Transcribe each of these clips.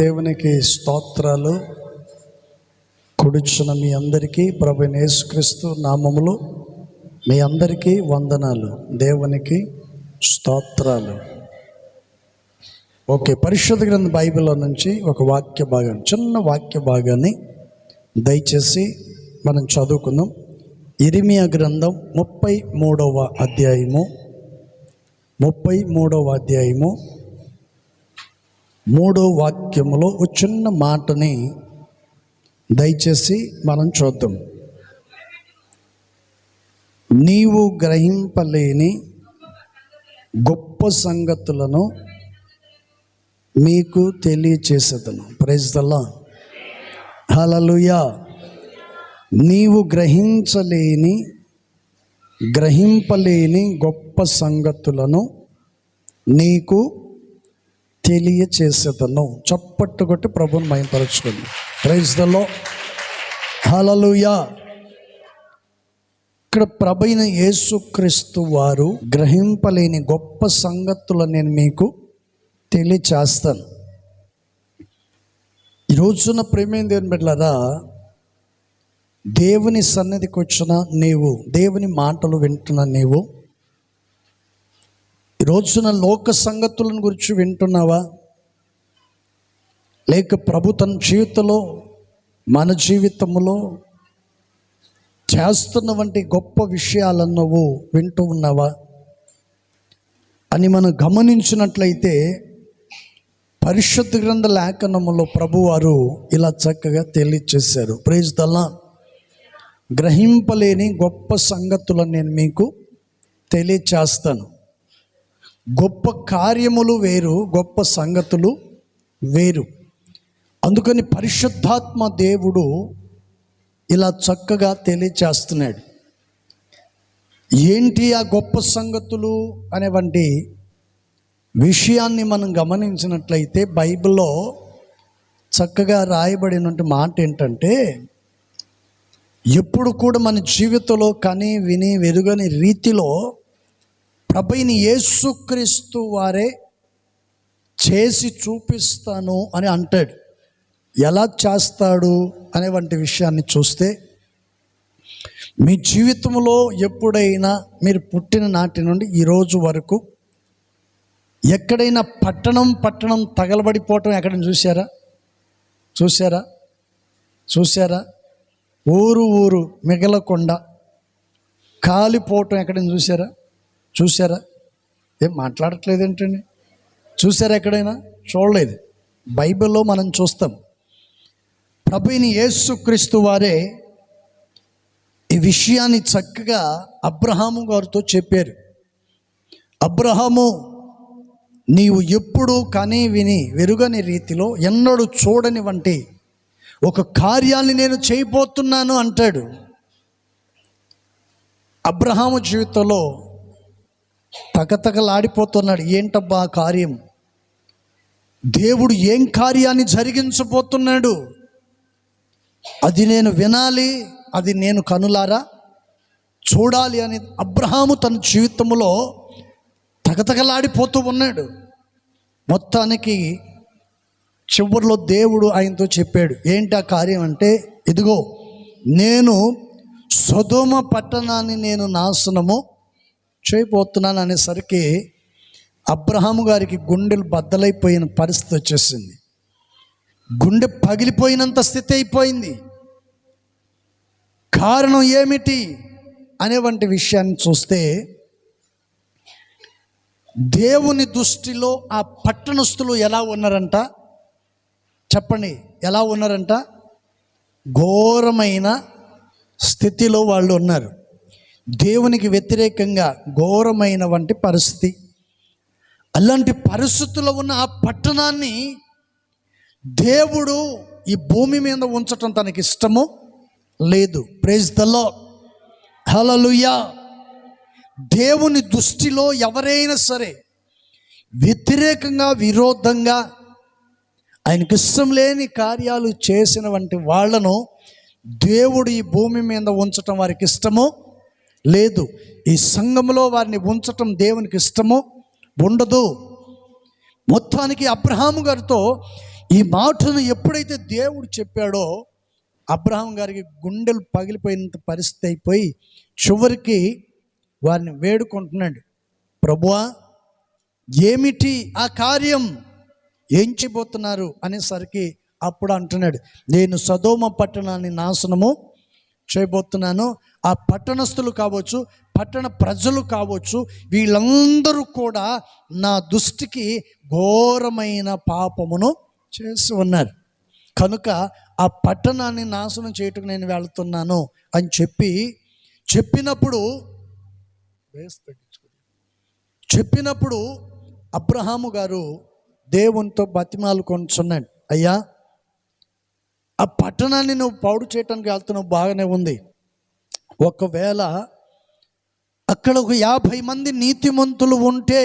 దేవునికి స్తోత్రాలు. కూర్చున్న మీ అందరికీ ప్రభువైన యేసుక్రీస్తు నామములో మీ అందరికీ వందనాలు. దేవునికి స్తోత్రాలు. ఓకే, పరిశుద్ధ గ్రంథ బైబిల్లో నుంచి ఒక వాక్య భాగం, చిన్న వాక్య భాగాన్ని దయచేసి మనం చదువుకుందాం. ఇర్మియా గ్రంథం 33వ అధ్యాయము 3వ వాక్యములో ఒక చిన్న మాటని దయచేసి మనం చూద్దాం. నీవు గ్రహింపలేని గొప్ప సంగతులను మీకు తెలియచేసేదను. Praise the Lord. హల్లెలూయా. నీవు గ్రహింపలేని గొప్ప సంగతులను నీకు తెలియచేసేదను. చప్పట్టు కొట్టి ప్రభువుని మహిమపరచుకోండి. Praise the Lord. హల్లెలూయా. ఇక్కడ ప్రభువైన యేసుక్రీస్తు వారు గ్రహింపలేని గొప్ప సంగతులను నేను మీకు తెలియచేస్తాను. ఈ రోజున ప్రేమైన దేవుని బిడ్డలారా, దేవుని సన్నిధికి వచ్చిన నీవు, దేవుని మాటలు వింటున్న నీవు, ఈ రోజున లోక సంగతులను గురించి వింటున్నావా? లేక ప్రభు తన జీవితంలో, మన జీవితంలో చేస్తున్న వంటి గొప్ప విషయాలను నువ్వు వింటూ ఉన్నావా అని మనం గమనించినట్లయితే, పరిశుద్ధ గ్రంథ లేఖనములో ప్రభువారు ఇలా చక్కగా తెలియచేశారు. Praise the lord. గ్రహింపలేని గొప్ప సంగతులను నేను మీకు తెలియచేస్తాను. గొప్ప కార్యములు వేరు, గొప్ప సంగతులు వేరు. అందుకని పరిశుద్ధాత్మ దేవుడు ఇలా చక్కగా తెలియచేస్తున్నాడు. ఏంటి ఆ గొప్ప సంగతులు అనేవంటి విషయాన్ని మనం గమనించినట్లయితే, బైబిల్లో చక్కగా రాయబడినటువంటి మాట ఏంటంటే, ఎప్పుడు కూడా మన జీవితంలో కని విని వెరుగని రీతిలో ప్రభువైన యేసుక్రీస్తు వారే చేసి చూపిస్తాను అని అంటాడు. ఎలా చేస్తాడు అనే వంటి విషయాన్ని చూస్తే, మీ జీవితంలో ఎప్పుడైనా మీరు పుట్టిన నాటి నుండి ఈరోజు వరకు ఎక్కడైనా పట్టణం తగలబడిపోవటం ఎక్కడైనా చూసారా? ఊరు మిగలకుండా కాలిపోవటం ఎక్కడైనా చూసారా? ఏం మాట్లాడట్లేదు ఏంటండి? చూసారా? ఎక్కడైనా చూడలేదు. బైబిల్లో మనం చూస్తాం. ప్రభువైన యేసుక్రీస్తు వారే ఈ విషయాన్ని చక్కగా అబ్రహాము గారితో చెప్పారు. అబ్రహాము, నీవు ఎప్పుడు కని విని వెరుగని రీతిలో ఎన్నడూ చూడని వంటి ఒక కార్యాన్ని నేను చేయబోతున్నాను అంటాడు. అబ్రహాము జీవితంలో తగతగలాడిపోతున్నాడు. ఏంటబ్బా కార్యం? దేవుడు ఏం కార్యాన్ని జరిగించబోతున్నాడు? అది నేను వినాలి, అది నేను కనులారా చూడాలి అని అబ్రహాము తన జీవితంలో తగతగలాడిపోతూ ఉన్నాడు. మొత్తానికి చివరిలో దేవుడు ఆయనతో చెప్పాడు. ఏంటి ఆ కార్యం అంటే, ఇదిగో నేను సొదొమ పట్టణాన్ని నేను నాశనము చేయబోతున్నాను అనేసరికి అబ్రహాము గారికి గుండెలు బద్దలైపోయిన పరిస్థితి వచ్చేసింది. గుండె పగిలిపోయినంత స్థితి అయిపోయింది. కారణం ఏమిటి అనే వంటి విషయాన్ని చూస్తే, దేవుని దృష్టిలో ఆ పట్టణస్థులు ఎలా ఉన్నారంట చెప్పండి? ఎలా ఉన్నారంట? ఘోరమైన స్థితిలో వాళ్ళు ఉన్నారు. దేవునికి వ్యతిరేకంగా ఘోరమైన వంటి పరిస్థితి. అలాంటి పరిస్థితుల్లో ఉన్న ఆ పట్టణాన్ని దేవుడు ఈ భూమి మీద ఉంచటం తనకి ఇష్టము లేదు. ప్రైజ్ ద లార్డ్, హల్లెలూయా. దేవుని దృష్టిలో ఎవరైనా సరే వ్యతిరేకంగా, విరోధంగా, ఆయనకి ఇష్టం లేని కార్యాలు చేసిన వంటి వాళ్లను దేవుడు ఈ భూమి మీద ఉంచటం వారికి ఇష్టము లేదు. ఈ సంఘంలో వారిని ఉంచటం దేవునికి ఇష్టము ఉండదు. మొత్తానికి అబ్రహాము గారితో ఈ మాటను ఎప్పుడైతే దేవుడు చెప్పాడో అబ్రహాం గారికి గుండెలు పగిలిపోయినంత పరిస్థితి అయిపోయి చివరికి వారిని వేడుకుంటున్నాడు, ప్రభువా ఏమిటి ఆ కార్యం, ఏం చేయబోతున్నారు అనేసరికి అప్పుడు అంటున్నాడు, నేను సొదొమ పట్టణాన్ని నాశనము చేయబోతున్నాను. ఆ పట్టణస్థులు కావచ్చు, పట్టణ ప్రజలు కావచ్చు, వీళ్ళందరూ కూడా నా దృష్టికి ఘోరమైన పాపమును చేసి ఉన్నారు కనుక ఆ పట్టణాన్ని నాశనం చేయటకు నేను వెళ్తున్నాను అని చెప్పినప్పుడు అబ్రహాము గారు దేవునితో బతిమాలు కొంటున్నాడు, అయ్యా ఆ పట్టణాన్ని నువ్వు పాడు చేయటానికి వెళ్తున్నావు, బాగానే ఉంది. ఒకవేళ అక్కడ ఒక 50 మంది నీతిమంతులు ఉంటే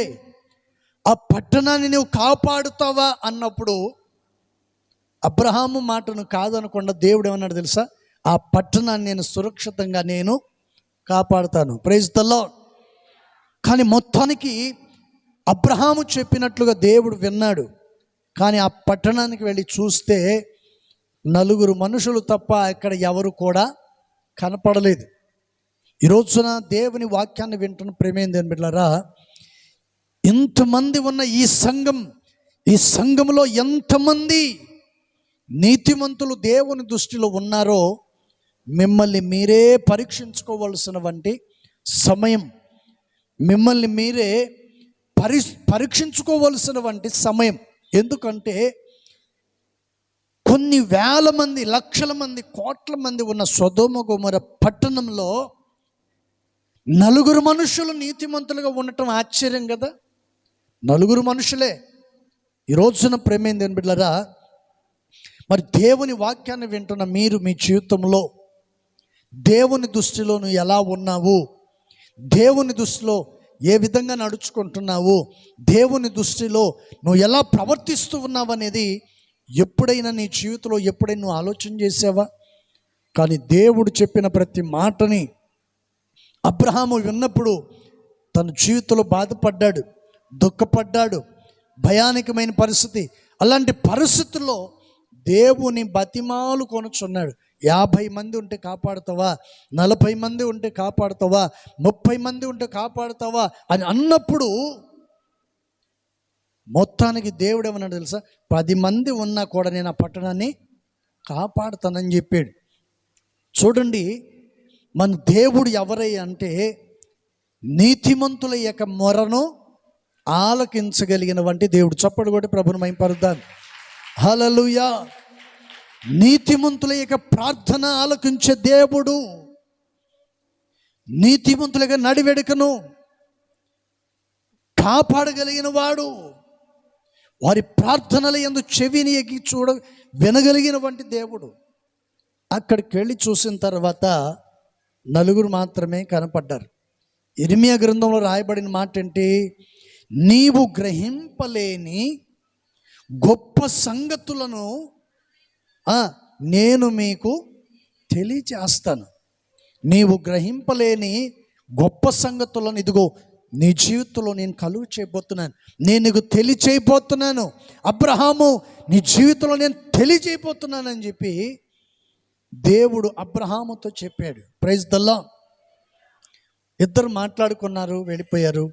ఆ పట్టణాన్ని నువ్వు కాపాడుతావా అన్నప్పుడు అబ్రహాము మాటను కాదనకుండా దేవుడు ఏమన్నాడు తెలుసా, ఆ పట్టణాన్ని నేను సురక్షితంగా నేను కాపాడుతాను. Praise the Lord. కానీ మొత్తానికి అబ్రహాము చెప్పినట్లుగా దేవుడు విన్నాడు. కానీ ఆ పట్టణానికి వెళ్ళి చూస్తే 4 మనుషులు తప్ప ఇక్కడ ఎవరు కూడా కనపడలేదు. ఈ రోజున దేవుని వాక్యాన్ని వింటున్న ప్రేమేందేని బిడ్డలారా, ఇంతమంది ఉన్న ఈ సంఘంలో ఎంతమంది నీతిమంతులు దేవుని దృష్టిలో ఉన్నారో మిమ్మల్ని మీరే పరీక్షించుకోవలసిన వంటి సమయం, మిమ్మల్ని మీరే పరీక్షించుకోవలసిన వంటి సమయం. ఎందుకంటే కొన్ని వేల మంది, లక్షల మంది, కోట్ల మంది ఉన్న సొదొమ గొమొర్రా పట్టణంలో 4 మనుషులు నీతిమంతులుగా ఉండటం ఆశ్చర్యం కదా. 4 మనుషులే. ఈ రోజున ప్రేమేందేని బిడ్డలారా, మరి దేవుని వాక్యాన్ని వింటున్న మీరు మీ జీవితంలో దేవుని దృష్టిలో నువ్వు ఎలా ఉన్నావు, దేవుని దృష్టిలో ఏ విధంగా నడుచుకుంటున్నావు, దేవుని దృష్టిలో నువ్వు ఎలా ప్రవర్తిస్తూ ఉన్నావు అనేది ఎప్పుడైనా నీ జీవితంలో ఎప్పుడైనా నువ్వు ఆలోచన చేసావా? కానీ దేవుడు చెప్పిన ప్రతి మాటని అబ్రహాము విన్నప్పుడు తన జీవితంలో బాధపడ్డాడు, దుఃఖపడ్డాడు, భయానకమైన పరిస్థితి. అలాంటి పరిస్థితుల్లో దేవుని బతిమాలు కొనుచున్నాడు. 50 మంది ఉంటే కాపాడుతావా, 40 మంది ఉంటే కాపాడుతావా, 30 మంది ఉంటే కాపాడుతావా అని అన్నప్పుడు మొత్తానికి దేవుడు ఏమన్నాడు తెలుసా, 10 మంది ఉన్నా కూడా నేను ఆ పట్టణాన్ని కాపాడుతానని చెప్పాడు. చూడండి, మన దేవుడు ఎవరై అంటే నీతిమంతుల యొక్క మొరను ఆలకించగలిగిన వంటి దేవుడు. చప్పడు కొట్టి ప్రభుని మహిమపరుద్దాం. హల్లెలూయా. నీతిమంతుల యొక్క ప్రార్థన ఆలకించే దేవుడు, నీతిమంతుల యొక్క నడివెడుకను కాపాడగలిగిన వాడు, వారి ప్రార్థనల యందు చెవిని ఎక్కి వినగలిగిన వంటి దేవుడు. అక్కడికి వెళ్ళి చూసిన తర్వాత 4 మాత్రమే కనపడ్డారు. ఇర్మియా గ్రంథంలో రాయబడిన మాట ఏంటి, నీవు గ్రహింపలేని గొప్ప సంగతులను నేను మీకు తెలియచేస్తాను. నీవు గ్రహింపలేని గొప్ప సంగతులను ఇదిగో నీ జీవితంలో నేను కలుగు చేయబోతున్నాను, నేను నీకు తెలియచేయబోతున్నాను. అబ్రహాము, నీ జీవితంలో నేను తెలియచేయబోతున్నాను అని చెప్పి దేవుడు అబ్రహాముతో చెప్పాడు. Praise the Lord. ఇద్దరు మాట్లాడుకున్నారు, వెళ్ళిపోయారు.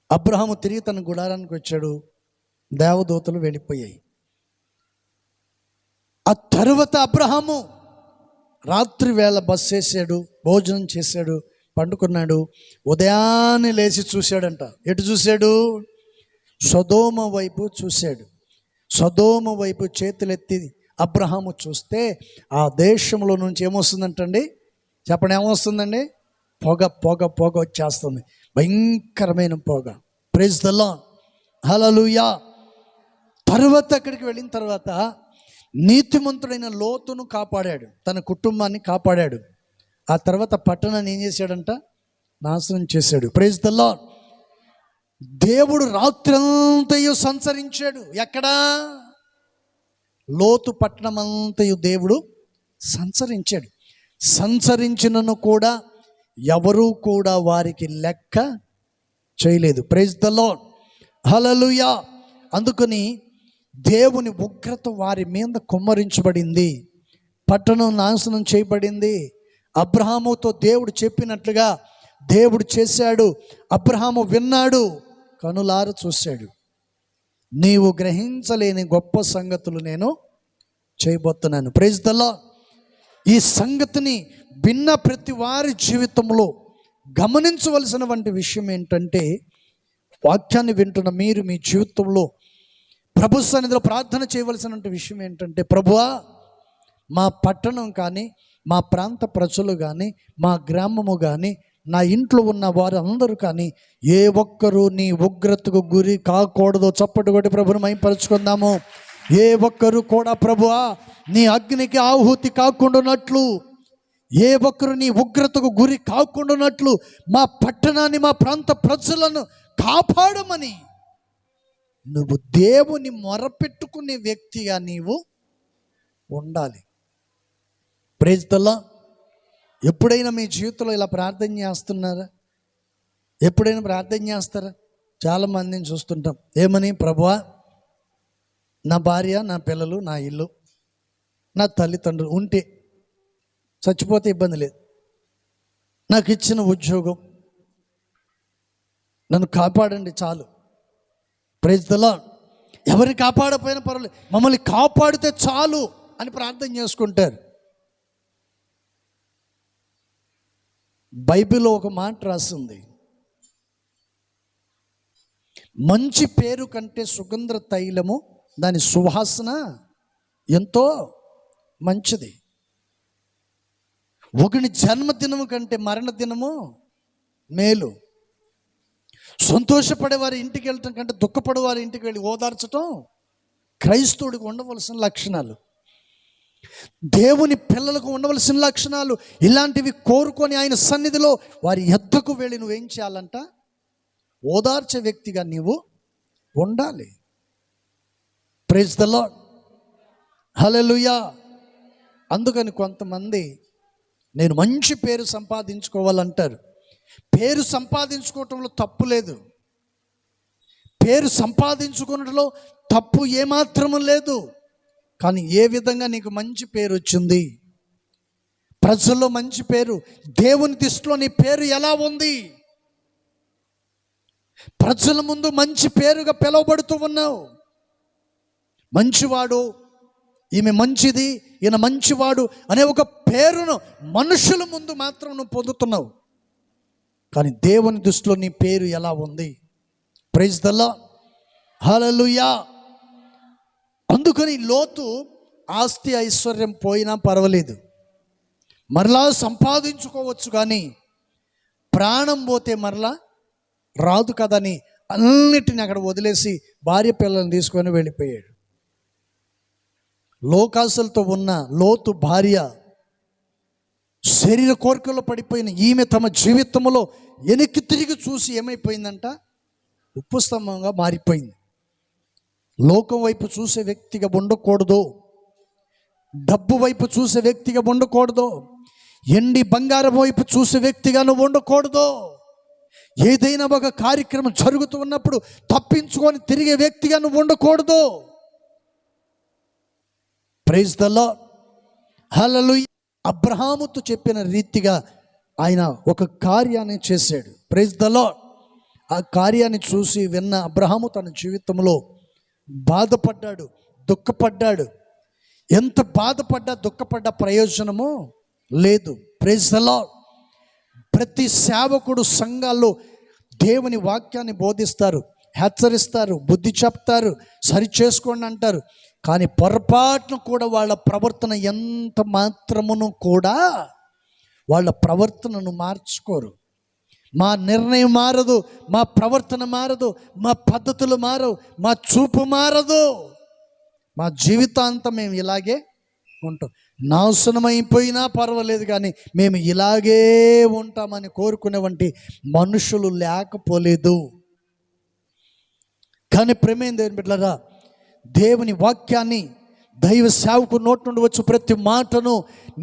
అబ్రహాము తిరిగి తన గుడారానికి వచ్చాడు, దేవదూతలు వెళ్ళిపోయాయి. ఆ తరువాత అబ్రహాము రాత్రి వేళ బస్ చేశాడు, భోజనం చేశాడు, పండుకున్నాడు. ఉదయాన్నే లేచి చూశాడంట. ఎటు చూశాడు? సొదొమ వైపు చూశాడు. సొదొమ వైపు చేతులెత్తి అబ్రహాము చూస్తే ఆ దేశంలో నుంచి ఏమొస్తుందంటండి, చెప్పండి, ఏమొస్తుందండి? పొగ వచ్చేస్తుంది, భయంకరమైన పొగ. Praise the Lord. హల్లెలూయా. తరువాత అక్కడికి వెళ్ళిన తర్వాత నీతిమంతుడైన లోతును కాపాడాడు, తన కుటుంబాన్ని కాపాడాడు. ఆ తర్వాత పట్టణాన్ని ఏం చేశాడంట? నాశనం చేశాడు. Praise the Lord. దేవుడు రాత్రంతయు సంచరించాడు. ఎక్కడా? లోతు పట్టణమంతయు దేవుడు సంచరించాడు. సంచరించినను కూడా ఎవరూ కూడా వారికి లెక్క చేయలేదు. Praise the Lord. హల్లెలూయా. అందుకని దేవుని ఉగ్రత వారి మీద కుమ్మరించబడింది, పట్టణం నాశనం చేయబడింది. అబ్రహాముతో దేవుడు చెప్పినట్లుగా దేవుడు చేశాడు. అబ్రహాము విన్నాడు, కనులార చూశాడు. నీవు గ్రహించలేని గొప్ప సంగతులు నేను చేయబోతున్నాను. Praise the Lord. ఈ సంగతిని విన్న ప్రతి వారి జీవితంలో గమనించవలసినటువంటి విషయం ఏంటంటే, వాక్యాన్ని వింటున్న మీరు మీ జీవితంలో ప్రభు సన్నిధిలో ప్రార్థన చేయవలసినటువంటి విషయం ఏంటంటే, ప్రభువా, మా పట్టణం కానీ, మా ప్రాంత ప్రజలు కానీ, మా గ్రామము కానీ, నా ఇంట్లో ఉన్న వారు అందరూ కానీ ఏ ఒక్కరూ నీ ఉగ్రతకు గురి కాకూడదు. చప్పటి కొట్టి ప్రభుని మహిమపరచుకుందాము. ఏ ఒక్కరు కూడా ప్రభువా నీ అగ్నికి ఆహుతి కాకుండానట్లు, ఏ ఒక్కరు నీ ఉగ్రతకు గురి కాకుండానట్లు మా పట్టణాన్ని, మా ప్రాంత ప్రజలను కాపాడమని నువ్వు దేవుని మొరపెట్టుకునే వ్యక్తిగా నీవు ఉండాలి. Praise the Lord. ఎప్పుడైనా మీ జీవితంలో ఇలా ప్రార్థన చేస్తున్నారా? ఎప్పుడైనా ప్రార్థన చేస్తారా? చాలామందిని చూస్తుంటాం. ఏమని? ప్రభువా, నా భార్య, నా పిల్లలు, నా ఇల్లు, నా తల్లిదండ్రులు ఉంటే, చచ్చిపోతే ఇబ్బంది లేదు, నాకు ఇచ్చిన ఉద్యోగం, నన్ను కాపాడండి చాలు. Praise the Lord. ఎవరిని కాపాడకపోయినా పర్వాలేదు, మమ్మల్ని కాపాడితే చాలు అని ప్రార్థన చేసుకుంటారు. బైబిల్లో ఒక మాట రాసింది, మంచి పేరు కంటే సుగంధ తైలము దాని సువాసన ఎంతో మంచిది. ఒకని జన్మదినము కంటే మరణ దినము మేలు. సంతోషపడే వారి ఇంటికి వెళ్ళటం కంటే దుఃఖపడే వారి ఇంటికి వెళ్ళి ఓదార్చటం క్రైస్తవుడికి ఉండవలసిన లక్షణాలు, దేవుని పిల్లలకు ఉండవలసిన లక్షణాలు. ఇలాంటివి కోరుకొని ఆయన సన్నిధిలో వారి యొద్దకు వెళ్ళి నువ్వేం చేయాలంట? ఓదార్చే వ్యక్తిగా నీవు ఉండాలి. Praise the Lord. హల్లెలూయా. అందుకని కొంతమంది నేను మంచి పేరు సంపాదించుకోవాలంటారు. పేరు సంపాదించుకోవటంలో తప్పు లేదు, పేరు సంపాదించుకోవడంలో తప్పు ఏమాత్రము లేదు. కానీ ఏ విధంగా నీకు మంచి పేరు వచ్చింది? ప్రజల్లో మంచి పేరు, దేవుని దృష్టిలో నీ పేరు ఎలా ఉంది? ప్రజల ముందు మంచి పేరుగా పిలువబడుతూ ఉన్నావు. మంచివాడు, ఈమె మంచిది, ఈయన మంచివాడు అనే ఒక పేరును మనుషుల ముందు మాత్రం నువ్వు పొందుతున్నావు. కానీ దేవుని దృష్టిలో నీ పేరు ఎలా ఉంది? Praise the Lord. హల్లెలూయా. అందుకని లోతు ఆస్తి ఐశ్వర్యం పోయినా పర్వాలేదు, మరలా సంపాదించుకోవచ్చు, కానీ ప్రాణం పోతే మరలా రాదు కదని అన్నిటిని అక్కడ వదిలేసి భార్య పిల్లల్ని తీసుకొని వెళ్ళిపోయాడు. లోకాసులతో ఉన్న లోతు భార్య శరీర కోరికల్లో పడిపోయిన ఈమె తమ జీవితంలో వెనక్కి తిరిగి చూసి ఏమైపోయిందంట? ఉప్పు స్తంభంగా మారిపోయింది. లోకం వైపు చూసే వ్యక్తిగా ఉండకూడదు, డబ్బు వైపు చూసే వ్యక్తిగా ఉండకూడదు, ఎండి బంగారం వైపు చూసే వ్యక్తిగా నువ్వు ఉండకూడదు. ఏదైనా ఒక కార్యక్రమం జరుగుతూ ఉన్నప్పుడు తప్పించుకొని తిరిగే వ్యక్తిగా నువ్వు ఉండకూడదు. Praise the Lord. హల్లెలూయా. అబ్రహాముతో చెప్పిన రీతిగా ఆయన ఒక కార్యాన్ని చేశాడు. Praise the Lord. ఆ కార్యాన్ని చూసి విన్న అబ్రహాము తన జీవితంలో బాధపడ్డాడు, దుఃఖపడ్డాడు. ఎంత బాధపడ్డా దుఃఖపడ్డా ప్రయోజనము లేదు. Praise the Lord. ప్రతి సేవకుడు సంఘాల్లో దేవుని వాక్యాన్ని బోధిస్తారు, హెచ్చరిస్తారు, బుద్ధి చెప్తారు, సరి చేసుకోండి అంటారు. కానీ పొరపాటును కూడా వాళ్ళ ప్రవర్తన ఎంత మాత్రమును కూడా వాళ్ళ ప్రవర్తనను మార్చుకోరు. మా నిర్ణయం మారదు, మా ప్రవర్తన మారదు, మా పద్ధతులు మారవు, మా చూపు మారదు. మా జీవితాంతం మేము ఇలాగే ఉంటాం. నాశనమైపోయినా పర్వాలేదు కానీ మేము ఇలాగే ఉంటామని కోరుకునేవంటి మనుషులు లేకపోలేదు. కానీ ప్రేమ దేవుని బిడ్డలారా, దేవుని వాక్యాన్ని, దైవ సేవకు నోటి నుండి వచ్చు ప్రతి మాటను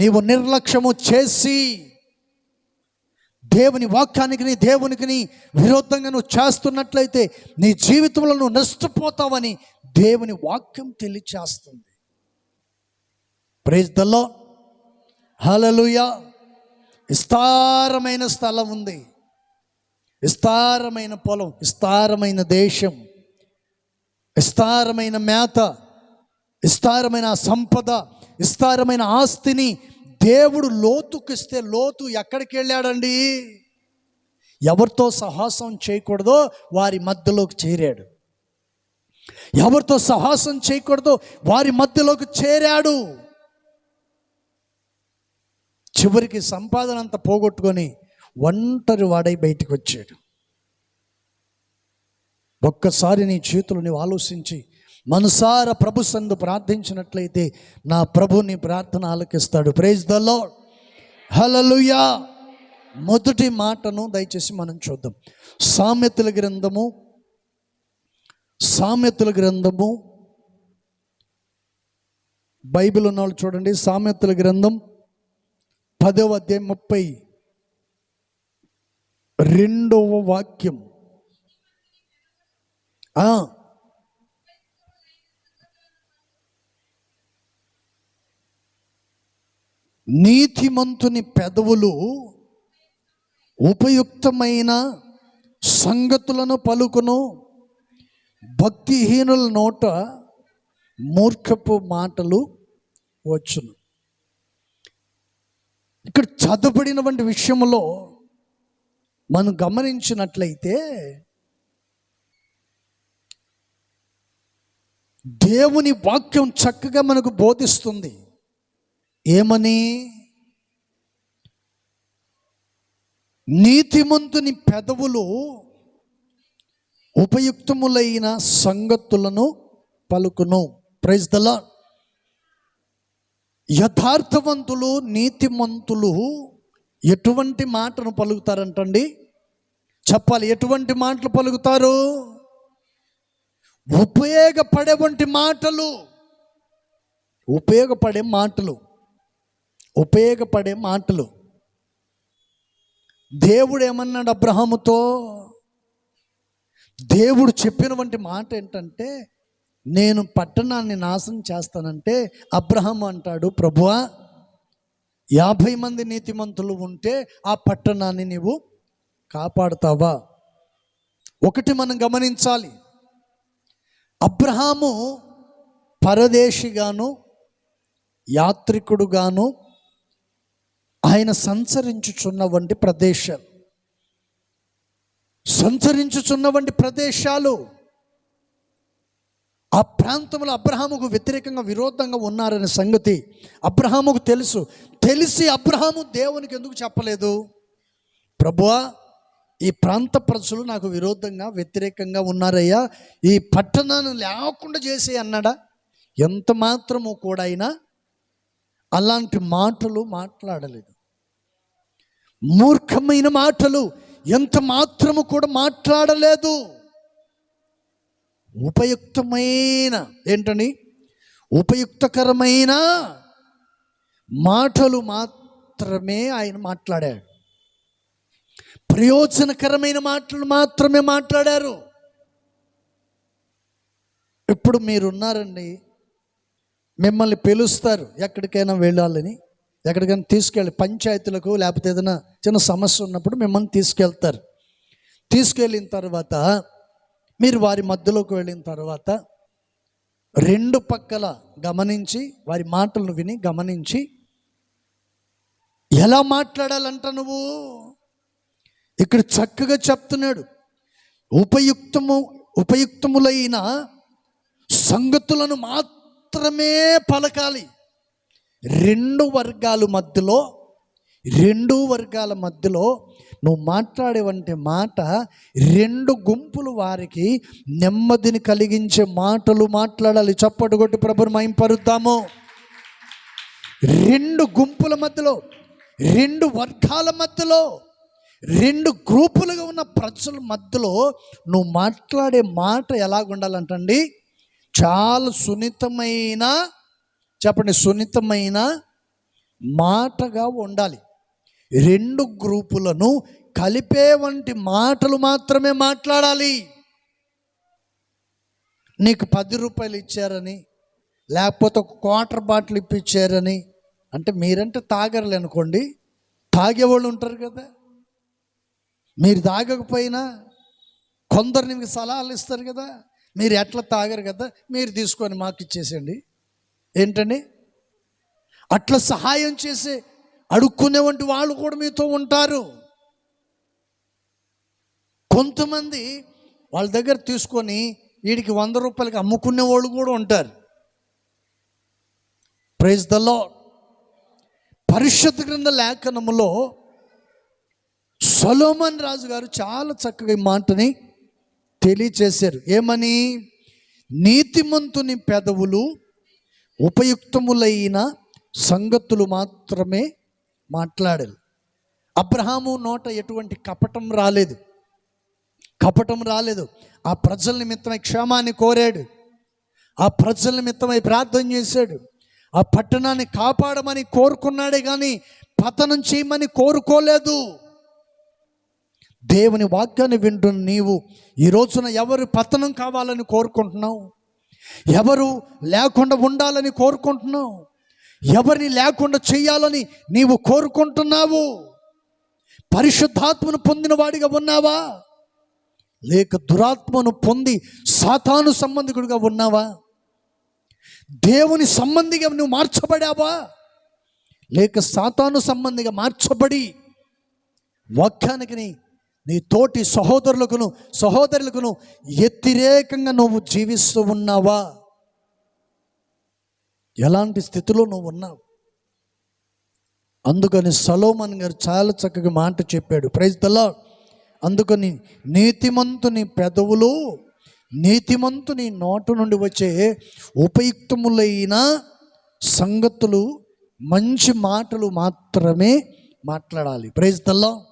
నీవు నిర్లక్ష్యము చేసి దేవుని వాక్యానికి దేవునికి విరోధంగా నువ్వు చేస్తున్నట్లయితే నీ జీవితంలో నువ్వు నష్టపోతావని దేవుని వాక్యం తెలియచేస్తుంది. ప్రైజ్ ద లార్డ్, హల్లెలూయా. విస్తారమైన స్థలం ఉంది, విస్తారమైన పొలం, విస్తారమైన దేశం, విస్తారమైన మేత, విస్తారమైన సంపద, విస్తారమైన ఆస్తిని దేవుడు లోతుకిస్తే లోతు ఎక్కడికి వెళ్ళాడండి? ఎవరితో సహాసం చేయకూడదో వారి మధ్యలోకి చేరాడు. ఎవరితో సహాసం చేయకూడదో వారి మధ్యలోకి చేరాడు. చివరికి సంపాదన అంతా పోగొట్టుకొని ఒంటరి వాడై బయటికి వచ్చాడు. ఒక్కసారి నీ చేతులు నీవు ఆలోచించి మనసార ప్రభు సందు ప్రార్థించినట్లయితే నా ప్రభు నీ ప్రార్థన ఆలకిస్తాడు. ప్రైజ్ ద లార్డ్, హల్లెలూయా. మొదటి మాటను దయచేసి మనం చూద్దాం. సామెతల గ్రంథము బైబిల్ ఉన్న వాళ్ళు చూడండి. సామెతల గ్రంథం 10వ అధ్యాయం 32వ వాక్యం. నీతిమంతుని పెదవులు ఉపయుక్తమైన సంగతులను పలుకును, భక్తిహీనుల నోట మూర్ఖపు మాటలు వచ్చును. ఇక్కడ చదవబడినటువంటి విషయంలో మనం గమనించినట్లయితే దేవుని వాక్యం చక్కగా మనకు బోధిస్తుంది. ఏమని? నీతిమంతుని పెదవులు ఉపయుక్తములైన సంగతులను పలుకును. Praise the Lord. యథార్థవంతులు, నీతిమంతులు ఎటువంటి మాటను పలుకుతారంటండి? చెప్పాలి. ఎటువంటి మాటలు పలుకుతారు? ఉపయోగపడే మాటలు. ఉపయోగపడే మాటలు. దేవుడు ఏమన్నాడు అబ్రహాముతో? దేవుడు చెప్పినటువంటి మాట ఏంటంటే, నేను పట్టణాన్ని నాశనం చేస్తానంటే అబ్రహాము అంటాడు, ప్రభువా 50 మంది నీతిమంతులు ఉంటే ఆ పట్టణాన్ని నీవు కాపాడుతావా? ఒకటి మనం గమనించాలి. అబ్రహాము పరదేశిగాను యాత్రికుడుగాను ఆయన సంచరించుచున్నవంటి ప్రదేశాలు ఆ ప్రాంతంలో అబ్రహాముకు వ్యతిరేకంగా విరోధంగా ఉన్నారనే సంగతి అబ్రహాముకు తెలిసి అబ్రహాము దేవునికి ఎందుకు చెప్పలేదు? ప్రభువా, ఈ ప్రాంత ప్రజలు నాకు విరోధంగా వ్యతిరేకంగా ఉన్నారయ్యా, ఈ పట్టణాన్ని లేకుండా చేసి అన్నాడా? ఎంత మాత్రము కూడా అయినా అలాంటి మాటలు మాట్లాడలేదు. మూర్ఖమైన మాటలు ఎంత మాత్రము కూడా మాట్లాడలేదు. ఉపయుక్తకరమైన మాటలు మాత్రమే ఆయన మాట్లాడాడు. ప్రయోజనకరమైన మాటలు మాత్రమే మాట్లాడారు. ఇప్పుడు మీరున్నారండి, మిమ్మల్ని పిలుస్తారు ఎక్కడికైనా వెళ్ళాలని, ఎక్కడికైనా తీసుకెళ్ళి పంచాయతీలకు లేకపోతే ఏదైనా చిన్న సమస్య ఉన్నప్పుడు మిమ్మల్ని తీసుకెళ్ళిన తర్వాత మీరు వారి మధ్యలోకి వెళ్ళిన తర్వాత రెండు పక్కల గమనించి వారి మాటలను విని గమనించి ఎలా మాట్లాడాలంట నువ్వు ఇక్కడ చక్కగా చెప్తున్నాడు. ఉపయుక్తములైన సంగతులను మాత్రమే పలకాలి. రెండు వర్గాల మధ్యలో నువ్వు మాట్లాడేవంటే మాట రెండు గుంపులు వారికి నెమ్మదిని కలిగించే మాటలు మాట్లాడాలి. చప్పటి కొట్టి ప్రభువుని మహింపరుద్దాము. రెండు గుంపుల మధ్యలో, రెండు వర్గాల మధ్యలో, రెండు గ్రూపులుగా ఉన్న ప్రజల మధ్యలో నువ్వు మాట్లాడే మాట ఎలాగుండాలంటండి, చాలా సున్నితమైన, చెప్పండి, సున్నితమైన మాటగా ఉండాలి. రెండు గ్రూపులను కలిపే వంటి మాటలు మాత్రమే మాట్లాడాలి. నీకు 10 రూపాయలు ఇచ్చారని, లేకపోతే ఒక క్వార్టర్ బాటిల్ ఇప్పించారని, అంటే మీరంటే తాగరలే అనుకోండి, తాగేవాళ్ళు ఉంటారు కదా, మీరు తాగకపోయినా కొందరు మీకు సలహాలు ఇస్తారు కదా, మీరు ఎట్లా తాగరు కదా, మీరు తీసుకొని మాకు ఇచ్చేసేయండి. ఏంటండి, అట్లా సహాయం చేసే అడుక్కునేవంటి వాళ్ళు కూడా మీతో ఉంటారు. కొంతమంది వాళ్ళ దగ్గర తీసుకొని వీడికి 100 రూపాయలకి అమ్ముకునే వాళ్ళు కూడా ఉంటారు. Praise the Lord. పరిశుద్ధ గ్రంథ లేఖనములో సొలొమోను రాజు గారు చాలా చక్కగా ఈ మాటని తెలియచేశారు. ఏమని? నీతిమంతుని పెదవులు ఉపయుక్తములైన సంగతులు మాత్రమే మాట్లాడారు. అబ్రహాము నోట ఎటువంటి కపటం రాలేదు. ఆ ప్రజల నిమిత్తమై క్షేమాన్ని కోరాడు, ఆ ప్రజల నిమిత్తమై ప్రార్థన చేశాడు, ఆ పట్టణాన్ని కాపాడమని కోరుకున్నాడే కానీ పతనం చేయమని కోరుకోలేదు. దేవుని వాక్యాన్ని వింటున్న నీవు ఈ రోజున ఎవరు పతనం కావాలని కోరుకుంటున్నావు? ఎవరు లేకుండా ఉండాలని కోరుకుంటున్నావు? ఎవరిని లేకుండా చేయాలని నీవు కోరుకుంటున్నావు? పరిశుద్ధాత్మను పొందిన వాడిగా ఉన్నావా, లేక దురాత్మను పొంది సాతాను సంబంధికుడిగా ఉన్నావా? దేవుని సంబంధిగా నువ్వు మార్చబడావా, లేక సాతాను సంబంధిగా మార్చబడి వాక్యానికి నీ తోటి సహోదరులకును వ్యతిరేకంగా నువ్వు జీవిస్తూ ఉన్నావా? ఎలాంటి స్థితిలో నువ్వు ఉన్నావు? అందుకని సొలొమోను గారు చాలా చక్కగా మాట చెప్పాడు. Praise the Lord. అందుకని నీతిమంతుని పెదవులు, నీతిమంతుని నోటు నుండి వచ్చే ఉపయుక్తములైన సంగతులు, మంచి మాటలు మాత్రమే మాట్లాడాలి. Praise the Lord.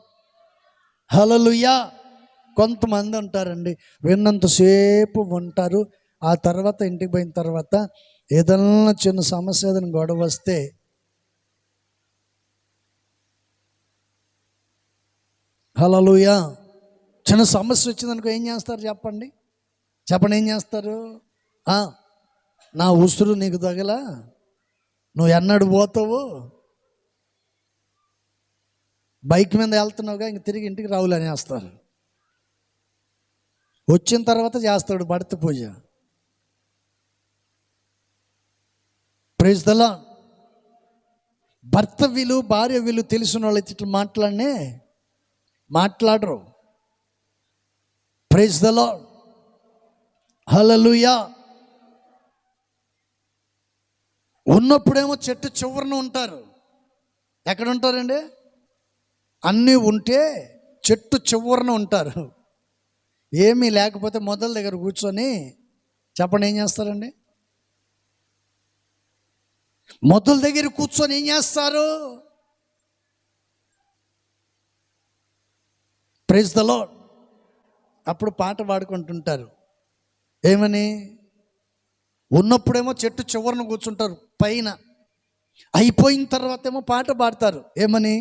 హల్లెలూయా. కొంతమంది ఉంటారండి, విన్నంతసేపు ఉంటారు, ఆ తర్వాత ఇంటికి పోయిన తర్వాత ఏదన్నా చిన్న సమస్య, ఏదైనా గొడవ వస్తే హల్లెలూయా, చిన్న సమస్య వచ్చిందనుకో ఏం చేస్తారు చెప్పండి ఏం చేస్తారు? నా ఉసురు నీకు తగలా, నువ్వు ఎన్నడు పోతావు, బైక్ మీద వెళ్తున్నావుగా ఇంక తిరిగి ఇంటికి రావులని వేస్తారు. వచ్చిన తర్వాత చేస్తాడు భర్త పూజ. Praise the lord. భర్త విలువ, భార్య విలువ తెలిసిన వాళ్ళు ఇట్లా మాట్లాడరు. Praise the Lord. హల్లెలూయా. ఉన్నప్పుడేమో చెట్టు చివరన ఉంటారు. ఎక్కడ ఉంటారండి? అన్నీ ఉంటే చెట్టు చివరన ఉంటారు. ఏమీ లేకపోతే మొదల దగ్గర కూర్చొని చెప్పండి ఏం చేస్తారండి? మొదల దగ్గర కూర్చొని ఏం చేస్తారు? Praise the Lord. అప్పుడు పాట పాడుకుంటుంటారు. ఏమని? ఉన్నప్పుడేమో చెట్టు చివరన కూర్చుంటారు పైన, అయిపోయిన తర్వాత ఏమో పాట పాడతారు. ఏమని?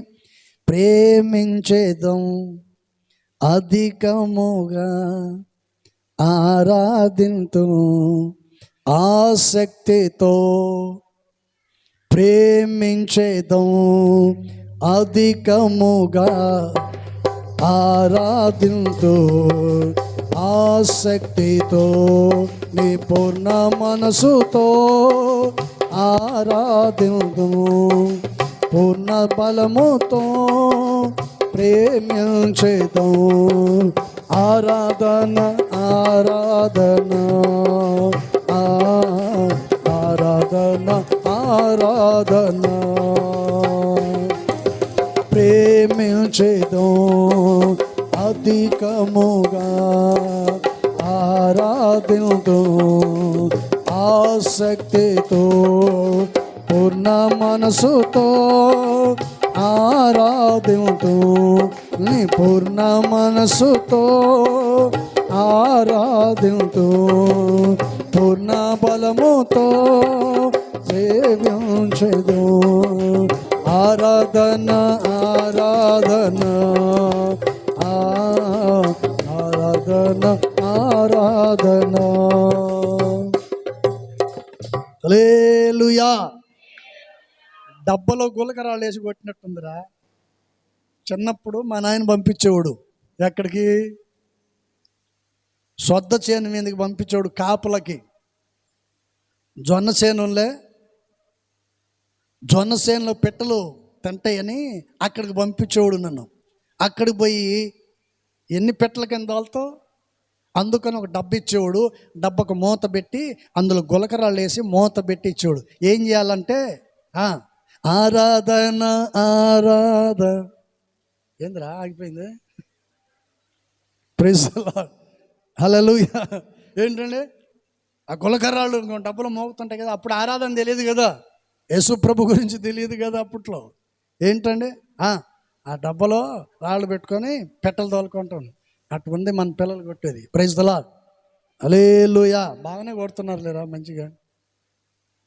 ప్రేమించేదం అధికముగా, ఆరాధింతు ఆసక్తితో, ప్రేమించేదం అధికముగా, ఆరాధింతు ఆసక్తితో, నీ పూర్ణ మనసుతో ఆరాధింతు, పూర్ణ బలముతో ప్రేమించేదం. ఆరాధన ఆరాధన ఆరాధన ఆరాధన. ప్రేమించేదో అధికముగా ఆరాధింతో ఆసక్తితో పూర్ణ మనసుతో ఆరాధింతో నీ పూర్ణ మనసుతో ఆరాధింతో పూర్ణ బలముతో సేవించెదో ఆరాధన ఆరాధన ఆరాధన ఆరాధన. హల్లెలూయా. డబ్బలో గులకరాళ్ళు వేసి కొట్టినట్టుందిరా. చిన్నప్పుడు మా నాయన పంపించేవాడు ఎక్కడికి, సొద్ద చేను మీదకి పంపించేవాడు కాపులకి. జొన్న చేనులో పిట్టలు తింటాయని అక్కడికి పంపించేవాడు నన్ను. అక్కడికి పోయి ఎన్ని పిట్టల కింద వాళ్ళతో అందుకని ఒక డబ్బు ఇచ్చేవాడు. డబ్బకు మూత పెట్టి అందులో గులకరాళ్ళు వేసి మూత పెట్టి ఇచ్చేవాడు. ఏం చేయాలంటే ఆరాధన ఏందిరా ఆగిపోయింది. Praise the Lord. హల్లెలూయా. ఏంటండి ఆ గులకరాళ్ళు డబ్బులు మోగుతుంటాయి కదా, అప్పుడు ఆరాధన తెలియదు కదా, యేసు ప్రభు గురించి తెలియదు కదా అప్పట్లో. ఏంటండి ఆ డబ్బలో రాళ్ళు పెట్టుకొని పెట్టలు తోలుకుంటాం. అటువంటి మన పిల్లలు కొట్టేది. Praise the Lord. హల్లెలూయా. బాగానే కొడుతున్నారు లేరా మంచిగా.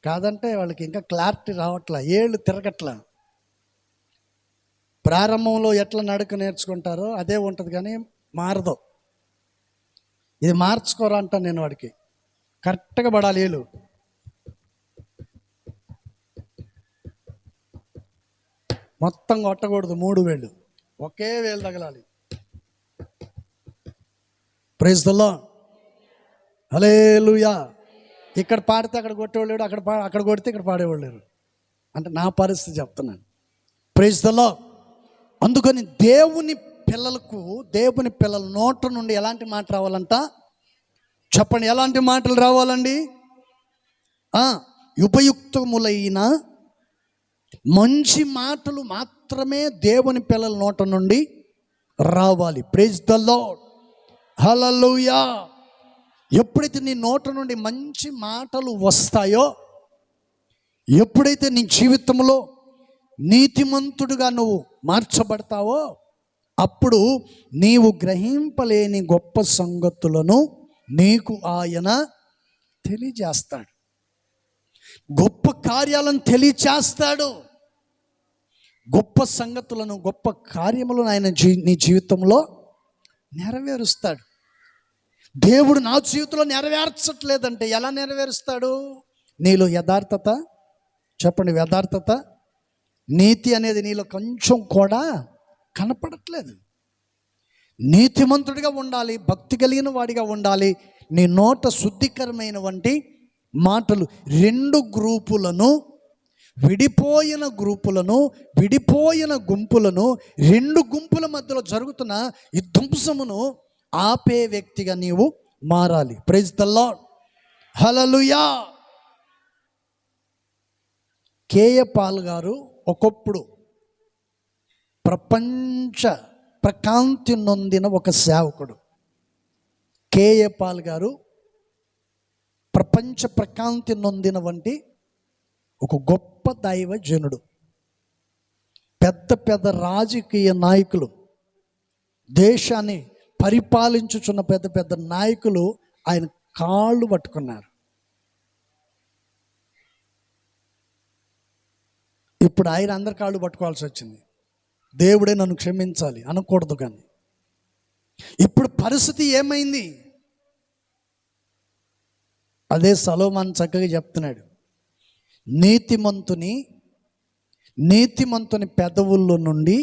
కాదంటే వాళ్ళకి ఇంకా క్లారిటీ రావట్లా, ఏళ్ళు తిరగట్లా. ప్రారంభంలో ఎట్లా నడక నేర్చుకుంటారో అదే ఉంటుంది కానీ మారదు. ఇది మార్చుకోరా అంట నేను వాడికి. కరెక్ట్గా పడాలి ఏళ్ళు. మొత్తం కొట్టకూడదు, 3 వేళ్ళు ఒకే వేలు తగలాలి. Praise the Lord. హల్లెలూయా. ఇక్కడ పాడితే అక్కడ కొట్టేవాళ్ళు లేడు, అక్కడ కొడితే ఇక్కడ పాడేవాళ్ళు లేరు. అంటే నా పరిస్థితి చెప్తున్నాను. Praise the Lord. అందుకని దేవుని పిల్లల నోట నుండి ఎలాంటి మాట రావాలంట చెప్పండి. ఎలాంటి మాటలు రావాలండి? ఉపయుక్తములైన మంచి మాటలు మాత్రమే దేవుని పిల్లల నోట నుండి రావాలి. Praise the Lord. హల్లెలూయా. ఎప్పుడైతే నీ నోట నుండి మంచి మాటలు వస్తాయో, ఎప్పుడైతే నీ జీవితంలో నీతిమంతుడుగా నువ్వు మార్చబడతావో, అప్పుడు నీవు గ్రహింపలేని గొప్ప సంగతులను నీకు ఆయన తెలియజేస్తాడు. గొప్ప కార్యాలను తెలియచేస్తాడు. గొప్ప సంగతులను, గొప్ప కార్యములను ఆయన నీ జీవితంలో నెరవేరుస్తాడు. దేవుడు నా జీవితంలో నెరవేర్చట్లేదంటే ఎలా నెరవేరుస్తాడు? నీలో యథార్థత, చెప్పండి యథార్థత, నీతి అనేది నీలో కొంచెం కూడా కనపడట్లేదు. నీతిమంతుడిగా ఉండాలి, భక్తి కలిగిన వాడిగా ఉండాలి. నీ నోట శుద్ధికరమైన వంటి మాటలు. 2 గ్రూపులను, విడిపోయిన గుంపులను 2 గుంపుల మధ్యలో జరుగుతున్న ఈ ధ్వంసమును ఆపే వ్యక్తిగా నీవు మారాలి. Praise the Lord. Hallelujah. K A Paul గారు ఒకప్పుడు ప్రపంచ ప్రకాంతి నొందిన ఒక సేవకుడు. కేఏ పాల్ గారు ప్రపంచ ప్రకాంతి నొందిన వంటి ఒక గొప్ప దైవజనుడు. పెద్ద రాజకీయ నాయకులు, దేశాన్ని పరిపాలించుచున్న పెద్ద నాయకులు ఆయన కాళ్ళు పట్టుకున్నారు. ఇప్పుడు ఆయన అందరి కాళ్ళు పట్టుకోవాల్సి వచ్చింది. దేవుడే నన్ను క్షమించాలి అనకూడదు. కానీ ఇప్పుడు పరిస్థితి ఏమైంది? అదే సొలొమోను చక్కగా చెప్తున్నాడు. నీతిమంతుని పెదవుల్లో నుండి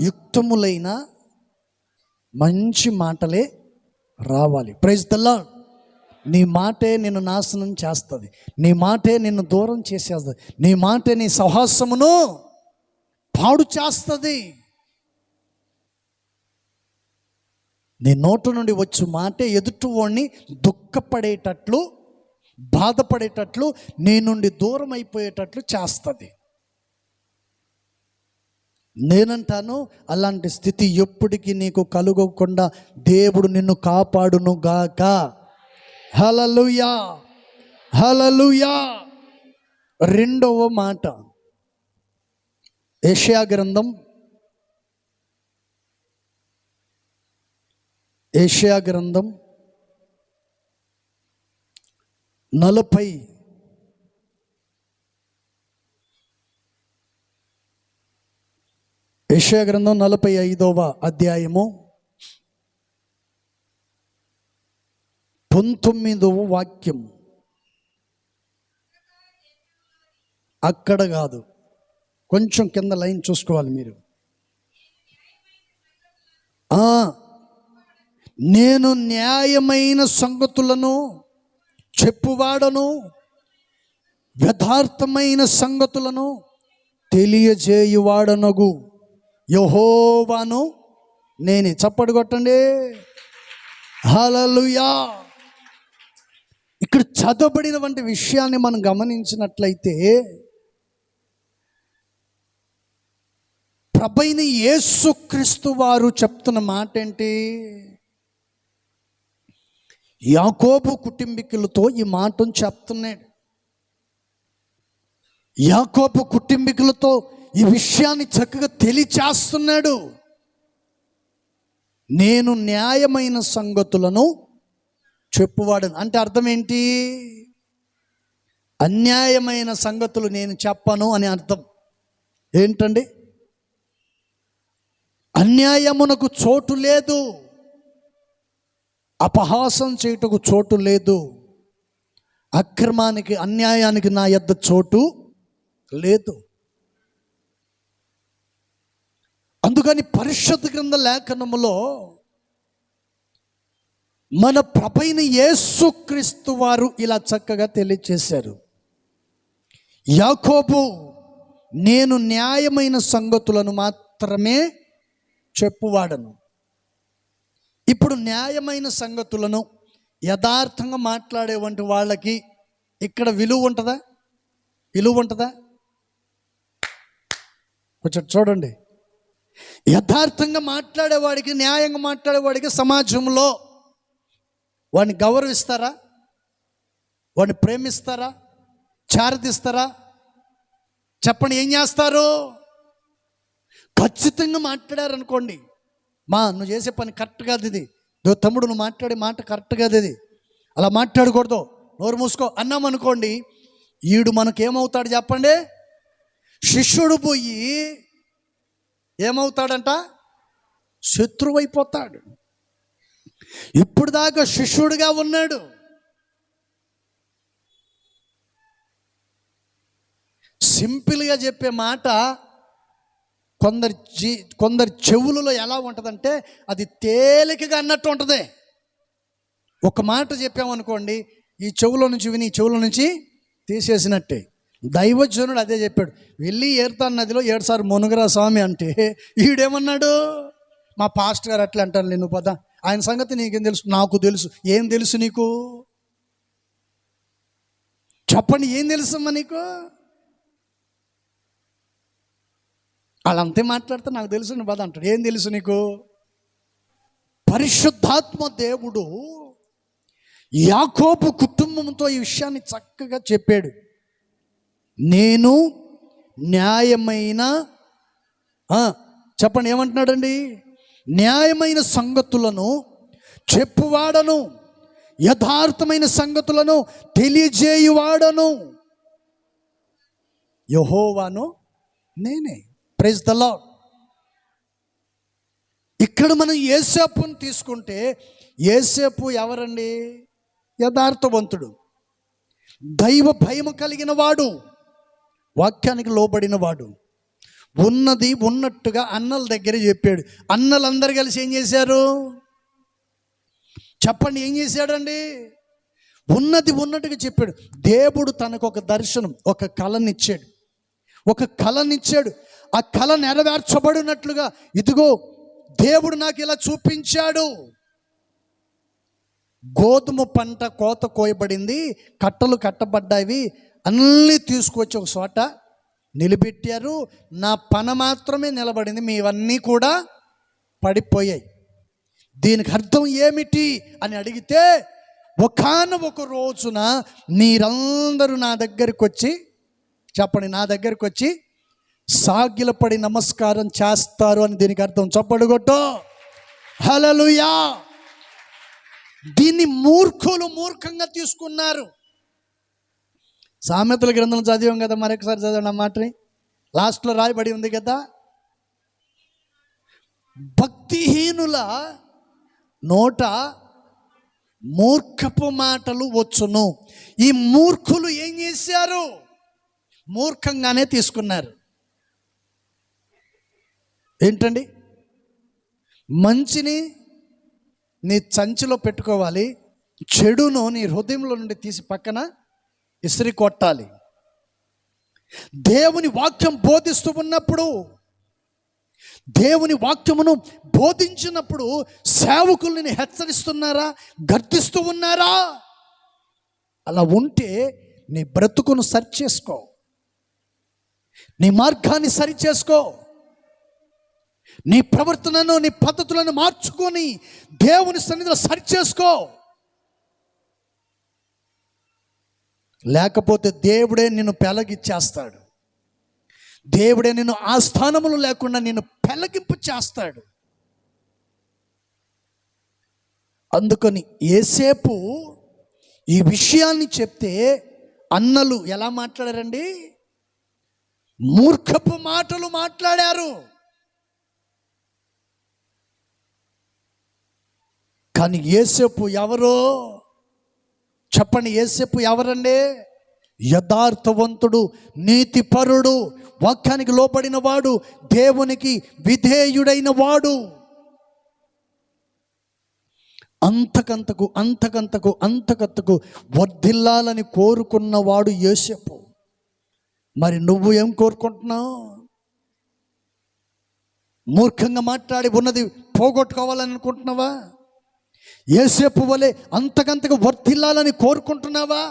యుక్తములైన మంచి మాటలే రావాలి. Praise the Lord. నీ మాటే నిన్ను నాశనం చేస్తుంది. నీ మాటే నిన్ను దూరం చేసేస్తుంది. నీ మాటే నీ సహవాసమును పాడు చేస్తుంది. నీ నోట నుండి వచ్చే మాటే ఎదుటివాడిని దుఃఖపడేటట్లు, బాధపడేటట్లు, నీ నుండి దూరం అయిపోయేటట్లు చేస్తుంది. నేనంటాను, అలాంటి స్థితి ఎప్పటికీ నీకు కలుగకుండా దేవుడు నిన్ను కాపాడును గాక. హల్లెలూయా, హల్లెలూయా. రెండవ మాట, యెషయా గ్రంథం 40 యెషయా గ్రంథం 45వ అధ్యాయము 19వ వాక్యం. అక్కడ కాదు, కొంచెం కింద లైన్ చూసుకోవాలి మీరు. నేను న్యాయమైన సంగతులను చెప్పువాడను, యథార్థమైన సంగతులను తెలియజేయువాడనగు యెహోవాను నేనే. చప్పటి కొట్టండి, హల్లెలూయా. ఇక్కడ చదవబడినటువంటి విషయాన్ని మనం గమనించినట్లయితే, ప్రభువైన యేసుక్రీస్తు వారు చెప్తున్న మాట ఏంటి? యాకోబు కుటుంబీకులతో ఈ మాటను చెప్తున్నాడు. యాకోబు కుటుంబీకులతో ఈ విషయాన్ని చక్కగా తెలియచేస్తున్నాడు. నేను న్యాయమైన సంగతులను చెప్పువాడను అంటే అర్థం ఏంటి? అన్యాయమైన సంగతులు నేను చెప్పను అని అర్థం. ఏంటండి? అన్యాయమునకు చోటు లేదు, అపహాసం చేయుటకు చోటు లేదు, అక్రమానికి అన్యాయానికి నా యొద్ద చోటు లేదు. అందుకని పరిశుద్ధ గ్రంథ లేఖనములో మన ప్రభువైన యేసుక్రీస్తు వారు ఇలా చక్కగా తెలియచేశారు. యాకోబు నేను న్యాయమైన సంగతులను మాత్రమే చెప్పువాడను. ఇప్పుడు న్యాయమైన సంగతులను యథార్థంగా మాట్లాడేవంటి వాళ్ళకి ఇక్కడ విలువ ఉంటుందా? విలువ ఉంటుందా? కొంచెం చూడండి. యథార్థంగా మాట్లాడేవాడికి, న్యాయంగా మాట్లాడేవాడికి సమాజంలో వాడిని గౌరవిస్తారా? వాడిని ప్రేమిస్తారా? చారదిస్తారా? చెప్పండి, ఏం చేస్తారు? ఖచ్చితంగా మాట్లాడారనుకోండి, నువ్వు చేసే పని కరెక్ట్ కాదు, ఇది తమ్ముడు నువ్వు మాట్లాడే మాట కరెక్ట్ కాదు, ఇది అలా మాట్లాడకూడదు, నోరు మూసుకో అన్నామనుకోండి, ఈడు మనకేమవుతాడు చెప్పండి? శిష్యుడు పోయి ఏమవుతాడంట? శత్రువు అయిపోతాడు. ఇప్పుడు దాకా శిష్యుడిగా ఉన్నాడు, సింపుల్గా చెప్పే మాట కొందరి చెవులలో ఎలా ఉంటుందంటే అది తేలికగా అన్నట్టు ఉంటుంది. ఒక మాట చెప్పామనుకోండి, ఈ చెవులో నుంచి విని ఈ చెవులో నుంచి తీసేసినట్టే. దైవజనుడు అదే చెప్పాడు, వెళ్ళి ఏర్తాన్ నదిలో 7 సార్లు మునుగరా స్వామి అంటే, ఈడేమన్నాడు? మా పాస్టర్ గారు అట్లా అంటారు, నేను పద, ఆయన సంగతి నీకేం తెలుసు? నాకు తెలుసు. ఏం తెలుసు నీకు? చెప్పండి, ఏం తెలుసమ్మా నీకు? వాళ్ళంతే మాట్లాడితే నాకు తెలుసు నీ బాధ అంటాడు. ఏం తెలుసు నీకు? పరిశుద్ధాత్మ దేవుడు యాకోబు కుటుంబంతో ఈ విషయాన్ని చక్కగా చెప్పాడు. నేను న్యాయమైన, చెప్పండి ఏమంటున్నాడండి? న్యాయమైన సంగతులను చెప్పువాడను, యథార్థమైన సంగతులను తెలియజేయువాడను యెహోవాను నేనే. Praise the Lord. ఇక్కడ మనం యోసేపుని తీసుకుంటే, యోసేపు ఎవరండి? యథార్థవంతుడు, దైవ భయము కలిగిన వాడు, వాక్యానికి లోబడిన వాడు. ఉన్నది ఉన్నట్టుగా అన్నల దగ్గర చెప్పాడు. అన్నలందరూ కలిసి ఏం చేశారు చెప్పండి? ఏం చేశాడండి? ఉన్నది ఉన్నట్టుగా చెప్పాడు. దేవుడు తనకు ఒక దర్శనం, ఒక కళనిచ్చాడు, ఒక కళనిచ్చాడు. ఆ కళ నెరవేర్చబడినట్లుగా, ఇదిగో దేవుడు నాకు ఇలా చూపించాడు. గోధుమ పంట కోత కోయబడింది, కట్టలు కట్టబడ్డాయి, అన్నీ తీసుకొచ్చి ఒక చోట నిలబెట్టారు, నా పన మాత్రమే నిలబడింది, మీవన్నీ కూడా పడిపోయాయి. దీనికి అర్థం ఏమిటి అని అడిగితే, ఒకానొక రోజున మీరందరూ నా దగ్గరికి వచ్చి, చెప్పండి, నా దగ్గరికి వచ్చి సాగిలపడి నమస్కారం చేస్తారు అని దీనికి అర్థం. చప్పడు కొట్టు, హల్లెలూయా. దీన్ని మూర్ఖంగా తీసుకున్నారు. సామెతల గ్రంథం చదివాం కదా, మరొకసారి చదవండి ఆ మాటని. లాస్ట్లో రాయబడి ఉంది కదా, భక్తిహీనుల నోట మూర్ఖపు మాటలు వచ్చును. ఈ మూర్ఖులు ఏం చేశారు? మూర్ఖంగానే తీసుకున్నారు. ఏంటండి? మంచిని నీ సంచిలో పెట్టుకోవాలి, చెడును నీ హృదయంలో నుండి తీసి పక్కన ఇసిరి కొట్టాలి. దేవుని వాక్యం బోధిస్తూ ఉన్నప్పుడు, దేవుని వాక్యమును బోధించినప్పుడు సేవకుల్ని హెచ్చరిస్తున్నారా, గర్దిస్తూ ఉన్నారా? అలా ఉంటే నీ బ్రతుకును సరిచేసుకో, నీ మార్గాన్ని సరిచేసుకో, నీ ప్రవర్తనను, నీ పద్ధతులను మార్చుకొని దేవుని సన్నిధిలో సరిచేసుకో. లేకపోతే దేవుడే నిన్ను పెలగిచ్చేస్తాడు. దేవుడే నిన్ను ఆ స్థానములు లేకుండా నిన్ను పెలగింపు చేస్తాడు. అందుకని యేసేపు ఈ విషయాన్ని చెప్తే అన్నలు ఎలా మాట్లాడారండి? మూర్ఖపు మాటలు మాట్లాడారు. కానీ యేసేపు ఎవరో చెప్పండి? యేసేపు ఎవరండి? యథార్థవంతుడు, నీతిపరుడు, వాక్యానికి లోబడిన వాడు, దేవునికి విధేయుడైన వాడు. అంతకంతకు వర్ధిల్లాలని కోరుకున్నవాడు యోసేపు. మరి నువ్వు ఏం కోరుకుంటున్నావు? మూర్ఖంగా మాట్లాడి ఉన్నది పోగొట్టుకోవాలని అనుకుంటున్నావా? యోసేపు వలె అంతకంతకు వర్ధిల్లాలని కోరుకుంటున్నావా?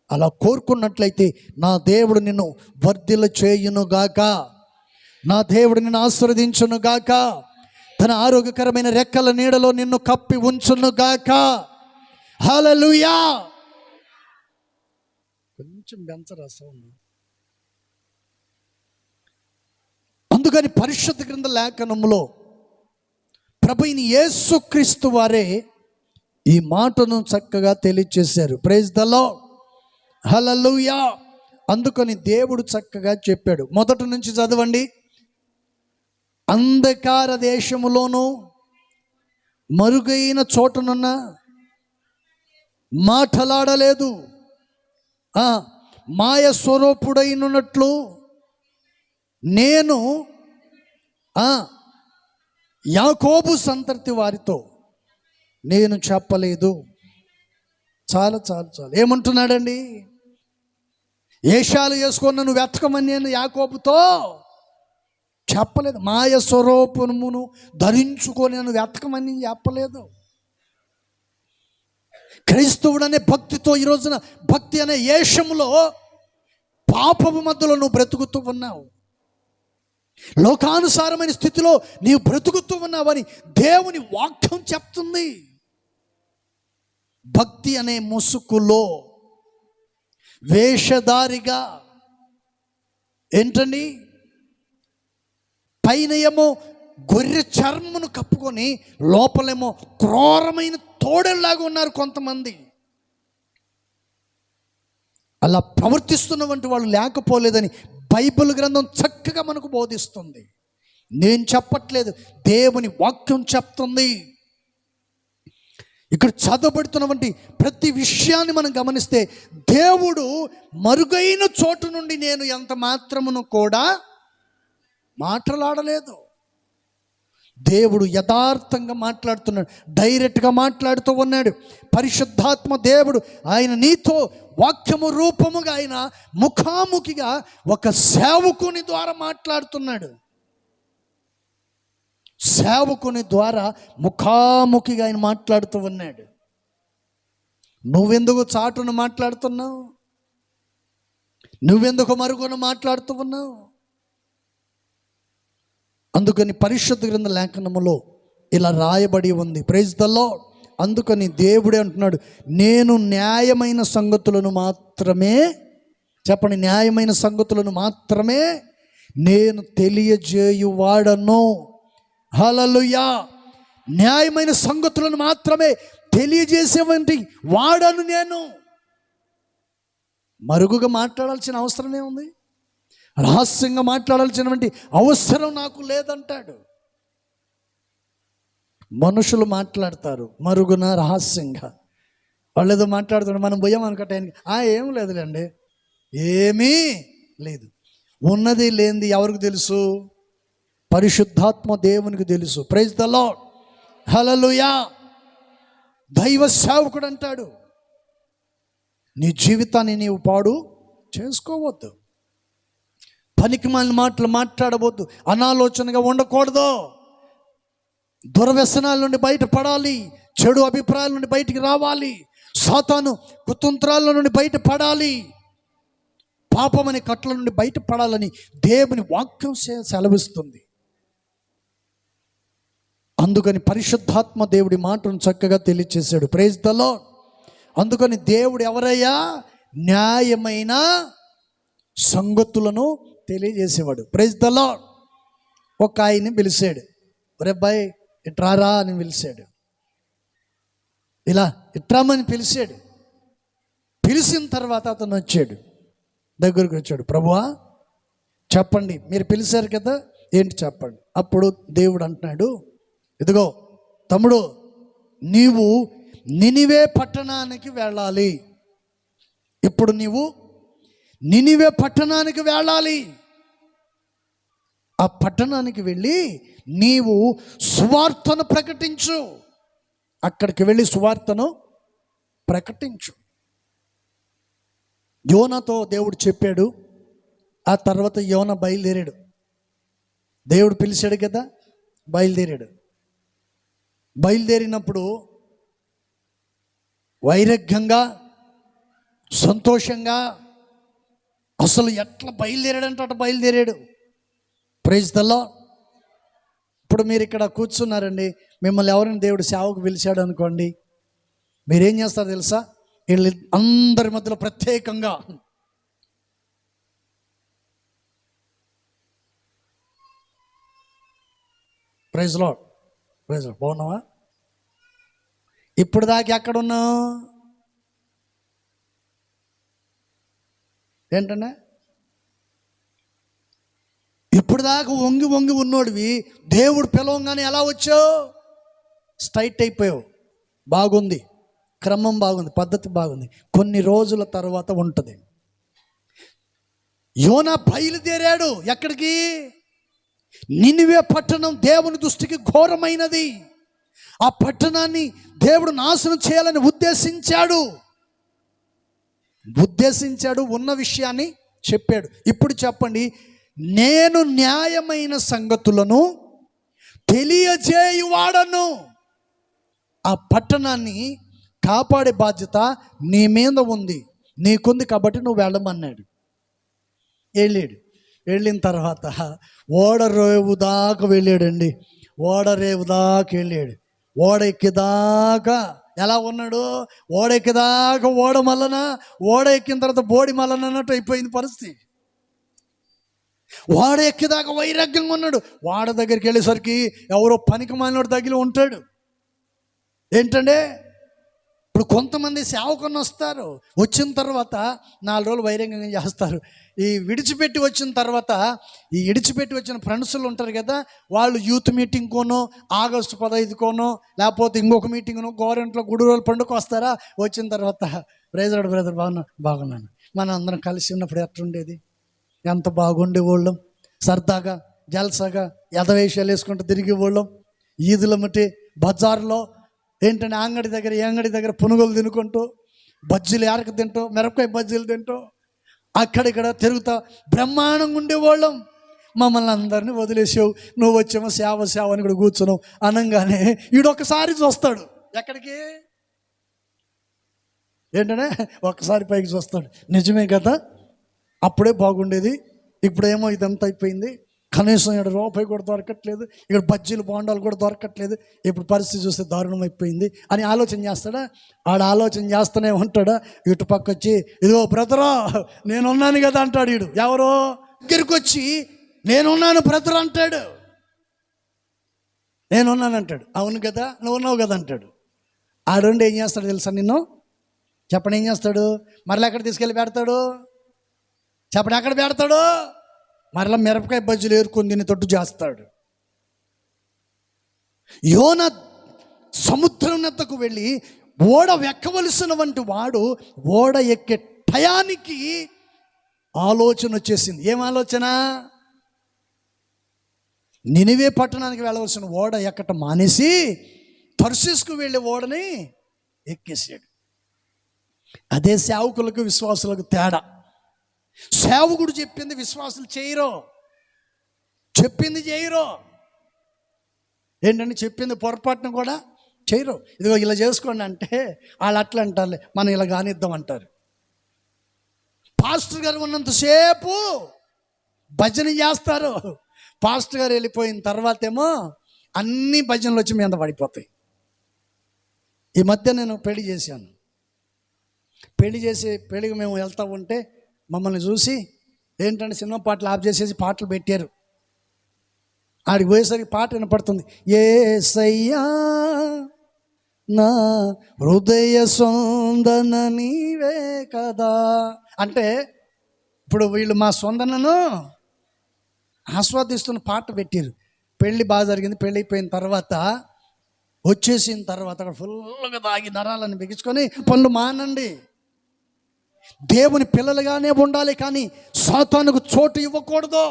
అలా కోరుకున్నట్లయితే నా దేవుడు నిన్ను వర్ధిల్ల చేయునుగాక, నా దేవుడు నిన్ను ఆశీర్వదించునుగాక, తన ఆరోగ్యకరమైన రెక్కల నీడలో నిన్ను కప్పి ఉంచునుగాక. హల్లెలూయా. కొంచెం బెంచరా సౌండ్. అందుకని పరిశుద్ధ గ్రంథ లేఖనములో ప్రభువైన యేసుక్రీస్తు వారే ఈ మాటను చక్కగా తెలియచేశారు. ప్రైజ్ ద లార్డ్, హల్లెలూయా. అందుకని దేవుడు చక్కగా చెప్పాడు. మొదటి నుంచి చదవండి. అంధకార దేశములోను మరుగైన చోటనున్న మాటలాడలేదు, మాయ స్వరూపుడైనట్లు నేను యాకోబు సంతతి వారితో నేను చెప్పలేదు. చాలు. ఏమంటున్నాడండి? ఏషాలు వేసుకొని నన్ను వెతకమని నేను యాకోబుతో చెప్పలేదు. మాయ స్వరూపమును ధరించుకొని నన్ను వెతకమని నేను చెప్పలేదు. క్రైస్తవుడు అనే భక్తితో ఈ రోజున భక్తి అనే ఏషములో పాపపు మధ్యలో నువ్వు బ్రతుకుతూ ఉన్నావు. లోకానుసారమైన స్థితిలో నీవు బ్రతుకుతూ ఉన్నావని దేవుని వాక్యం చెప్తుంది. భక్తి అనే ముసుగులో వేషధారిగా ఏంటండి, పైన ఏమో గొర్రె చర్మమును కప్పుకొని లోపలేమో క్రూరమైన తోడేలాగా ఉన్నారు కొంతమంది. అలా ప్రవర్తిస్తున్నటువంటి వాళ్ళు లేకపోలేదని బైబిల్ గ్రంథం చక్కగా మనకు బోధిస్తుంది. నేను చెప్పట్లేదు, దేవుని వాక్యం చెప్తుంది. ఇక్కడ చదవబడుతున్నటువంటి ప్రతి విషయాన్ని మనం గమనిస్తే దేవుడు మరుగైన చోటు నుండి నేను ఎంత మాత్రమును కూడా మాట్లాడలేదు. దేవుడు యథార్థంగా మాట్లాడుతున్నాడు, డైరెక్ట్గా మాట్లాడుతూ ఉన్నాడు. పరిశుద్ధాత్మ దేవుడు ఆయన నీతో వాక్యము రూపముగా ఆయన ముఖాముఖిగా ఒక సేవకుని ద్వారా మాట్లాడుతున్నాడు. సేవకుని ద్వారా ముఖాముఖిగా ఆయన మాట్లాడుతూ ఉన్నాడు. నువ్వెందుకు చాటును మాట్లాడుతున్నావు? నువ్వెందుకు మరుగున మాట్లాడుతూ ఉన్నావు? అందుకని పరిశుద్ధ గ్రంథ లేఖనములో ఇలా రాయబడి ఉంది. Praise the Lord. అందుకని దేవుడే అంటున్నాడు, నేను న్యాయమైన సంగతులను మాత్రమే, చెప్పండి, న్యాయమైన సంగతులను మాత్రమే నేను తెలియజేయువాడను. హల్లెలూయా. న్యాయమైన సంగతులను మాత్రమే తెలియజేసేవంటి వాడను నేను. మరుగుగా మాట్లాడాల్సిన అవసరమే ఉంది? రహస్యంగా మాట్లాడాల్సినటువంటి అవసరం నాకు లేదంటాడు. మనుషులు మాట్లాడతారు మరుగున, రహస్యంగా. వాళ్ళు ఏదో మాట్లాడుతాడు, మనం పోయాం అనుకుంటే ఏం లేదులేండి, ఏమీ లేదు. ఉన్నది లేనిది ఎవరికి తెలుసు? పరిశుద్ధాత్మ దేవునికి తెలుసు. Praise the Lord. హల్లెలూయా. దైవ సేవకుడు అంటాడు, నీ జీవితాన్ని నీవు పాడు చేసుకోవద్దు, పనికిమాలిన మాటలు మాట్లాడవద్దు, అనాలోచనగా ఉండకూడదు, దుర్వ్యసనాల నుండి బయటపడాలి, చెడు అభిప్రాయాల నుండి బయటికి రావాలి, సాతాను కుతంత్రాల నుండి బయటపడాలి, పాపమనే కట్ల నుండి బయటపడాలని దేవుని వాక్యం సెలవిస్తుంది. అందుకని పరిశుద్ధాత్మ దేవుడి మాటను చక్కగా తెలియచేశాడు. Praise the Lord. అందుకని దేవుడు ఎవరయ్యా? న్యాయమైన సంగతులను తెలియజేసేవాడు. Praise the lord. ఒక ఆయన్ని పిలిచాడు, ఒరే బాయ్ ఇట్రారా అని పిలిచాడు. ఇలా ఇట్రామని పిలిచాడు. పిలిచిన తర్వాత అతను వచ్చాడు, దగ్గరకు వచ్చాడు. ప్రభువా చెప్పండి, మీరు పిలిచారు కదా, ఏంటి చెప్పండి. అప్పుడు దేవుడు అంటున్నాడు, ఇదిగో తమ్ముడు, నీవు నినివే పట్టణానికి వెళ్ళాలి. ఇప్పుడు నీవు నినివే పట్టణానికి వెళ్ళాలి. ఆ పట్టణానికి వెళ్ళి నీవు సువార్తను ప్రకటించు. అక్కడికి వెళ్ళి సువార్తను ప్రకటించు. యోనాతో దేవుడు చెప్పాడు. ఆ తర్వాత యోనా బయలుదేరాడు. దేవుడు పిలిచాడు కదా, బయలుదేరాడు. బయలుదేరినప్పుడు వైరాగ్యంగా, సంతోషంగా, అసలు ఎట్లా బయలుదేరాడంటే అట్లా బయలుదేరాడు. Praise the Lord. ఇప్పుడు మీరు ఇక్కడ కూర్చున్నారండి, మిమ్మల్ని ఎవరైనా దేవుడు సేవకు పిలిచాడు అనుకోండి, మీరేం చేస్తారు తెలుసా? వీళ్ళు అందరి మధ్యలో ప్రత్యేకంగా ప్రైజ్ లార్డ్, ప్రైజ్ లార్డ్. బాగున్నావా? ఇప్పుడు దాకా ఎక్కడున్నావు? ఏంటన్నా ఇప్పుడు దాకా వంగి వంగి ఉన్నోడివి దేవుడు పిలవంగానే ఎలా వచ్చావు? స్ట్రైట్ అయిపోయావు. బాగుంది, క్రమం బాగుంది, పద్ధతి బాగుంది. కొన్ని రోజుల తర్వాత ఉంటుంది. యోనా బయలుదేరాడు. ఎక్కడికి? నినివే పట్టణం దేవుని దృష్టికి ఘోరమైనది. ఆ పట్టణాన్ని దేవుడు నాశనం చేయాలని ఉద్దేశించాడు. ఉన్న విషయాన్ని చెప్పాడు. ఇప్పుడు చెప్పండి, నేను న్యాయమైన సంగతులను తెలియజేయువాడను. ఆ పట్టణాన్ని కాపాడే బాధ్యత నీ మీద ఉంది, నీకుంది, కాబట్టి నువ్వు వెళ్ళమన్నాడు. వెళ్ళిన తర్వాత ఓడరేవు దాకా వెళ్ళాడండి. ఓడరేవు దాకా వెళ్ళాడు. ఓడ ఎక్కిదాకా ఎలా ఉన్నాడు? ఓడ ఎక్కిదాకా ఓడ మల్లన, ఓడ ఎక్కిన తర్వాత బోడి మల్లన అన్నట్టు అయిపోయింది పరిస్థితి. వాడ ఎక్కిదాకా వైరాగ్యంగా ఉన్నాడు. వాడ దగ్గరికి వెళ్ళేసరికి ఎవరో పనికి మాలినోడు తగిలి ఉంటాడు. ఏంటంటే ఇప్పుడు కొంతమంది సేవకుని వస్తారు, వచ్చిన తర్వాత 4 రోజులు వైరాగ్యంగా చేస్తారు. ఈ విడిచిపెట్టి వచ్చిన ఫ్రెండ్స్లు ఉంటారు కదా, వాళ్ళు యూత్ మీటింగ్కోనో, ఆగస్టు 15కోనో, లేకపోతే ఇంకొక మీటింగ్నో, గవర్నమెంట్లో గుడి రోజుల పండుగ వస్తారా. వచ్చిన తర్వాత బ్రదర్ బాగున్నాను, మనం అందరం కలిసి ఉన్నప్పుడు ఎట్లుండేది, ఎంత బాగుండేవాళ్ళం, సరదాగా జల్సాగా యథవేషాలు వేసుకుంటూ తిరిగేవాళ్ళం. ఈదుల మట్టి బజార్లో ఏంటంటే అంగడి దగ్గర పునుగులు తినుకుంటూ, బజ్జీలు ఏరక తింటూ, మిరపకాయ బజ్జీలు తింటూ, అక్కడిక్కడ తిరుగుతా బ్రహ్మాండంగా ఉండేవాళ్ళం. మమ్మల్ని అందరినీ వదిలేసావు, నువ్వు వచ్చేమో సేవ అని కూడా కూర్చున్నావు అనగానే వీడొక్కసారి చూస్తాడు. ఎక్కడికి? ఏంటనే ఒక్కసారి పైకి చూస్తాడు. నిజమే కదా, అప్పుడే బాగుండేది, ఇప్పుడేమో ఇదంతా అయిపోయింది, కనీసం ఇక్కడ రూపాయి కూడా దొరకట్లేదు, ఇక్కడ బజ్జీలు బోండాలు కూడా దొరకట్లేదు, ఇప్పుడు పరిస్థితి చూస్తే దారుణం అయిపోయింది అని ఆలోచన చేస్తాడా? ఆలోచన చేస్తూనే ఉంటాడా? ఇటు పక్క వచ్చి, ఇదిగో బ్రదరా నేనున్నాను కదా అంటాడు. వీడు ఎవరో దగ్గరికి వచ్చి నేనున్నాను బ్రదర్ అంటాడు. నేనున్నాను అంటాడు. అవును కదా, నువ్వు ఉన్నావు కదా అంటాడు. ఆడుండి ఏం చేస్తాడు తెలుసా? నిన్ను చెప్పండి, ఏం చేస్తాడు? మరలా ఎక్కడ తీసుకెళ్ళి పెడతాడు? చెప్పండి, ఎక్కడ పెడతాడు? మరలా మిరపకాయ బజ్జీలు ఏరుకొని దీన్ని తొట్టు చేస్తాడు. యోన సముద్రం నెత్తకు వెళ్ళి ఓడ ఎక్కవలసిన వంటి వాడు ఓడ ఎక్కే టయానికి ఆలోచన వచ్చేసింది. ఏం ఆలోచన? నినివే పట్టణానికి వెళ్ళవలసిన ఓడ ఎక్కట మానేసి తర్షీసుకు వెళ్ళే ఓడని ఎక్కేసాడు. అదే సేవకులకు విశ్వాసులకు తేడా. సేవకుడు చెప్పింది విశ్వాసులు చేయరు, చెప్పింది చేయరు. ఏంటంటే చెప్పింది పొరపాటును కూడా చేయరు. ఇదిగో ఇలా చేసుకోండి అంటే వాళ్ళు అట్లా అంటారులే, మనం ఇలా కానిద్దాం అంటారు. పాస్టర్ గారు ఉన్నంతసేపు భజన చేస్తారు. పాస్టర్ గారు వెళ్ళిపోయిన తర్వాత ఏమో అన్ని భజనలు వచ్చి మీద పడిపోతాయి. ఈ మధ్య నేను పెళ్లి చేశాను. పెళ్ళికి మేము వెళ్తూ ఉంటే మమ్మల్ని చూసి ఏంటంటే సినిమా పాటలు ఆఫ్ చేసేసి పాటలు పెట్టారు. ఆడికి పోయేసరికి పాట వినపడుతుంది. యేసయ్యా నా హృదయ సొందన నీవే కదా అంటే ఇప్పుడు వీళ్ళు మా సొందనను ఆస్వాదిస్తున్న పాట పెట్టారు. పెళ్ళి బాగా జరిగింది. పెళ్ళి అయిపోయిన తర్వాత వచ్చేసిన తర్వాత అక్కడ ఫుల్గా తాగి నరాలను బిగించుకొని పనులు మానండి. దేవుని పిల్లలుగానే ఉండాలి, కానీ సాతానుకు చోటు ఇవ్వకూడదు.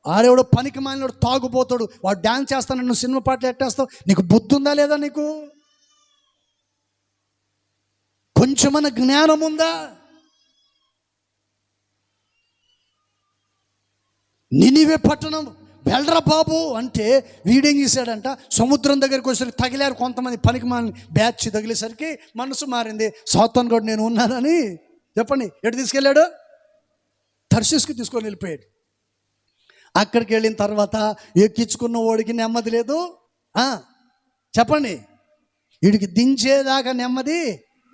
ఆడేవాడు పనికి మాలినోడు తాగుపోతాడు, వాడు డ్యాన్స్ చేస్తాను, నువ్వు సినిమా పాటలు ఎట్టేస్తావు. నీకు బుద్ధి ఉందా లేదా? నీకు కొంచెమన్న జ్ఞానం ఉందా? నినివే పట్టణం వెళ్ళరా బాబు అంటే వీడేం చేశాడంట, సముద్రం దగ్గరికి వచ్చేసరికి తగిలారు కొంతమంది పనికి మాలిన బ్యాచ్. తగిలేసరికి మనసు మారింది. సాతాను కూడా నేను ఉన్నానని చెప్పండి ఎటు తీసుకెళ్ళాడు? తర్షీసుకు తీసుకొని వెళ్ళిపోయాడు. అక్కడికి వెళ్ళిన తర్వాత ఎక్కించుకున్న వాడికి నెమ్మది లేదు. చెప్పండి, వీడికి దించేదాకా నెమ్మది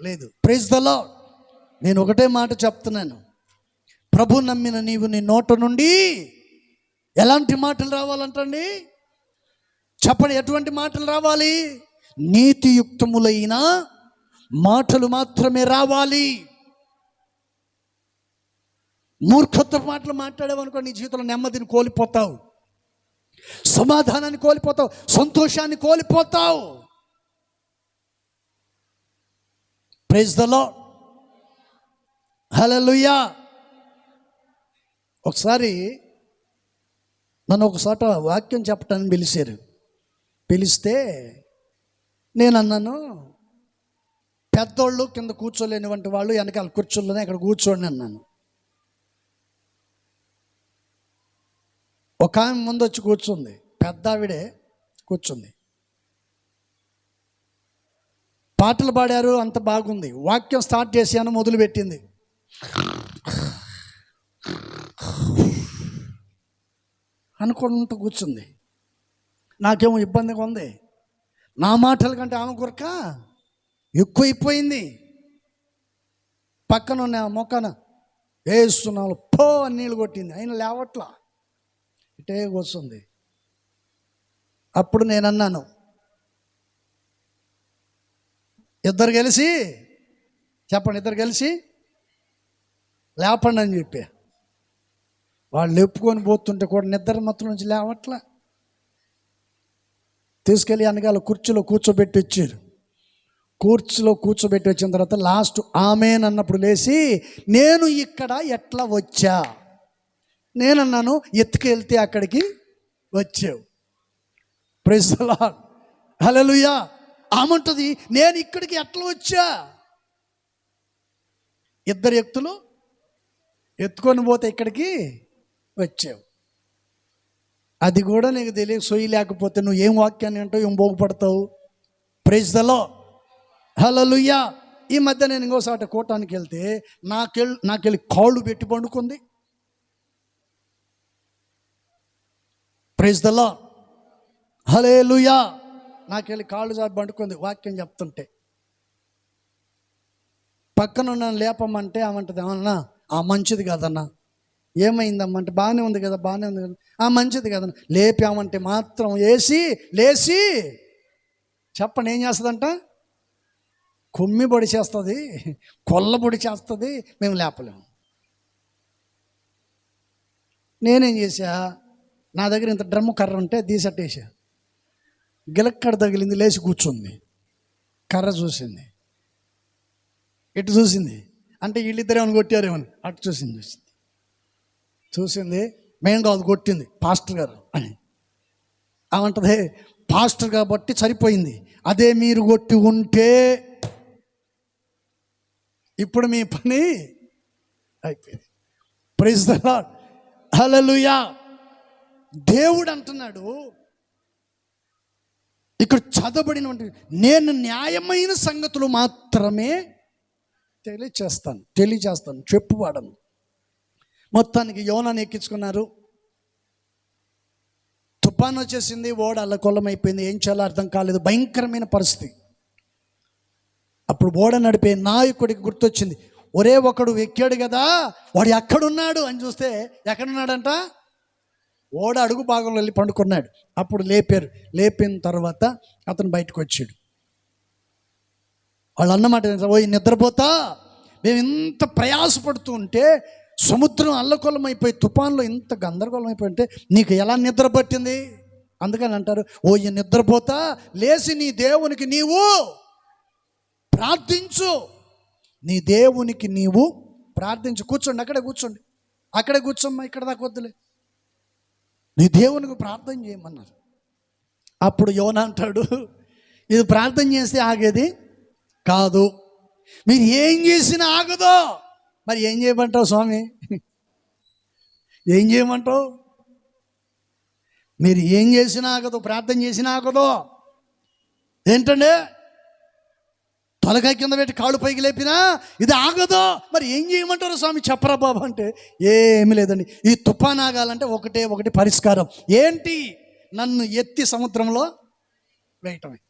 లేదు. Praise the Lord. నేను ఒకటే మాట చెప్తున్నాను, ప్రభు నమ్మిన నీవు నీ నోట నుండి ఎలాంటి మాటలు రావాలంటండి? చెప్పండి, ఎటువంటి మాటలు రావాలి? నీతియుక్తములైన మాటలు మాత్రమే రావాలి. మూర్ఖత్వ మాటలు మాట్లాడావనుకో నీ జీవితంలో నెమ్మదిని కోల్పోతావు, సమాధానాన్ని కోల్పోతావు, సంతోషాన్ని కోల్పోతావు. Praise the Lord. హల్లెలూయా. ఒకసారి నన్ను ఒకసారి వాక్యం చెప్పటానికి పిలిచారు. పిలిస్తే నేను అన్నాను, పెద్దోళ్ళు కింద కూర్చోలేనివంటి వాళ్ళు వెనకాల కూర్చోలేని ఇక్కడ కూర్చోండి అన్నాను. ఒక ఆమె ముందు వచ్చి కూర్చుంది, పెద్ద ఆవిడే కూర్చుంది. పాటలు పాడారు, అంత బాగుంది. వాక్యం స్టార్ట్ చేశాను, మొదలుపెట్టింది. అనుకుంటూ కూర్చుంది. నాకేమో ఇబ్బందిగా ఉంది. నా మాటల కంటే ఆమె కొరక ఎక్కువైపోయింది. పక్కన ఉన్న మొక్కన వేస్తున్నాను పో అని నీళ్ళు కొట్టింది. అయినా లేవట్లా, ఇటే కూర్చుంది. అప్పుడు నేను అన్నాను, ఇద్దరు కలిసి చెప్పండి, ఇద్దరు కలిసి లేపండి అని చెప్పి వాళ్ళు లేపుకొని పోతుంటే కూడా నిద్ర మొత్తం నుంచి లేవట్లా. తీసుకెళ్ళి వెనకాల కుర్చీలో కూర్చోబెట్టి వచ్చారు. కూర్చీలో కూర్చోబెట్టి వచ్చిన తర్వాత లాస్ట్ ఆమెన్ అన్నప్పుడు లేచి, నేను ఇక్కడ ఎట్లా వచ్చా? నేనన్నాను, ఎత్తుకెళ్తే అక్కడికి వచ్చావు. Praise the Lord. హల్లెలూయా. ఆమంటది, నేను ఇక్కడికి ఎట్లా వచ్చా? ఇద్దరు వ్యక్తులు ఎత్తుకొని పోతే ఇక్కడికి వచ్చావు. అది కూడా నీకు తెలియదు. సొయ్యి లేకపోతే నువ్వు ఏం వాక్యాన్ని అంటావు, ఏం బాగుపడతావు? Praise the Lord. హల్లెలూయా. ఈ మధ్య నేను ఇంకోసారి కూటానికి వెళ్తే నాకెళ్ళి కాళ్ళు పెట్టి పండుకుంది. ప్రైజ్ ద లార్డ్, హల్లెలూయా. నాకెళ్ళి కాళ్ళు చాపి పండుకుంది వాక్యం చెప్తుంటే. పక్కన నన్ను లేపమంటే ఆమంటది, ఏమన్నా ఆ మంచిది కాదన్నా. ఏమైందమ్మా అంటే బాగానే ఉంది కదా, బాగానే ఉంది కదా. ఆ మంచిది కదన్నా. లేపామంటే మాత్రం లేచి చెప్పండి ఏం చేస్తుందంట, కొమ్మి పొడి చేస్తుంది, కొల్ల పొడి చేస్తుంది, మేము లేపలేము. నేనేం చేశా, నా దగ్గర ఇంత డ్రమ్ము కర్ర ఉంటే తీసట్టేసా. గిలక్కడ తగిలింది, లేచి కూర్చుంది. కర్ర చూసింది, ఇటు చూసింది, అంటే వీళ్ళిద్దరేమని కొట్టారేమని అటు చూసింది. మేము కాదు కొట్టింది, పాస్టర్ గారు అని. అవంటది పాస్టర్ కాబట్టి సరిపోయింది. అదే మీరు కొట్టి ఉంటే ఇప్పుడు మీ పని అయిపోయింది. ప్రైజ్ ద లార్డ్, హల్లెలూయా. దేవుడు అంటున్నాడు ఇక్కడ చదవబడిన, నేను న్యాయమైన సంగతులు మాత్రమే తెలియచేస్తాను, చెప్పువాడను. మొత్తానికి యోనాను ఎక్కించుకున్నారు. తుఫాను వచ్చేసింది, ఓడ అల్లకొల్లమైపోయింది. ఏం చేయాలో అర్థం కాలేదు, భయంకరమైన పరిస్థితి. అప్పుడు ఓడ నడిపే నాయకుడికి గుర్తొచ్చింది, ఒరే ఒకడు ఎక్కాడు కదా, వాడు ఎక్కడున్నాడు అని చూస్తే ఎక్కడున్నాడంట, ఓడ అడుగు భాగంలో వెళ్ళి పండుకున్నాడు. అప్పుడు లేపిన తర్వాత అతను బయటకు వచ్చాడు. వాళ్ళు అన్నమాట, ఓ నిద్రపోతా, మేము ఇంత ప్రయాసపడుతూ ఉంటే సముద్రం అల్లకొల్లం అయిపోయి తుఫాన్లో ఇంత గందరగోళం అయిపోయింటే నీకు ఎలా నిద్ర పట్టింది? అందుకని అంటారు, ఓ నిద్రపోతా లేచి నీ దేవునికి నీవు ప్రార్థించు, నీ దేవునికి నీవు ప్రార్థించు. కూర్చోండి, అక్కడే కూర్చోమ్మా, ఇక్కడ దాకా వద్దులే, నీ దేవునికి ప్రార్థన చేయమన్నారు. అప్పుడు యోనా అంటాడు, ఇది ప్రార్థన చేస్తే ఆగేది కాదు, మీరు ఏం చేసినా ఆగదో. మరి ఏం చేయమంటావు స్వామి, ఏం చేయమంటావు? మీరు ఏం చేసినా ఆగదు, ప్రార్థన చేసినా ఆగదు. ఏంటండి, తలకాయ కింద పెట్టి కాళ్ళు పైకి లేపినా ఇది ఆగదు. మరి ఏం చేయమంటారు స్వామి, చెప్పరా బాబు అంటే, ఏమీ లేదండి, ఈ తుఫాన్ ఆగాలంటే ఒకటి పరిష్కారం. ఏంటి? నన్ను ఎత్తి సముద్రంలో వేయటమే.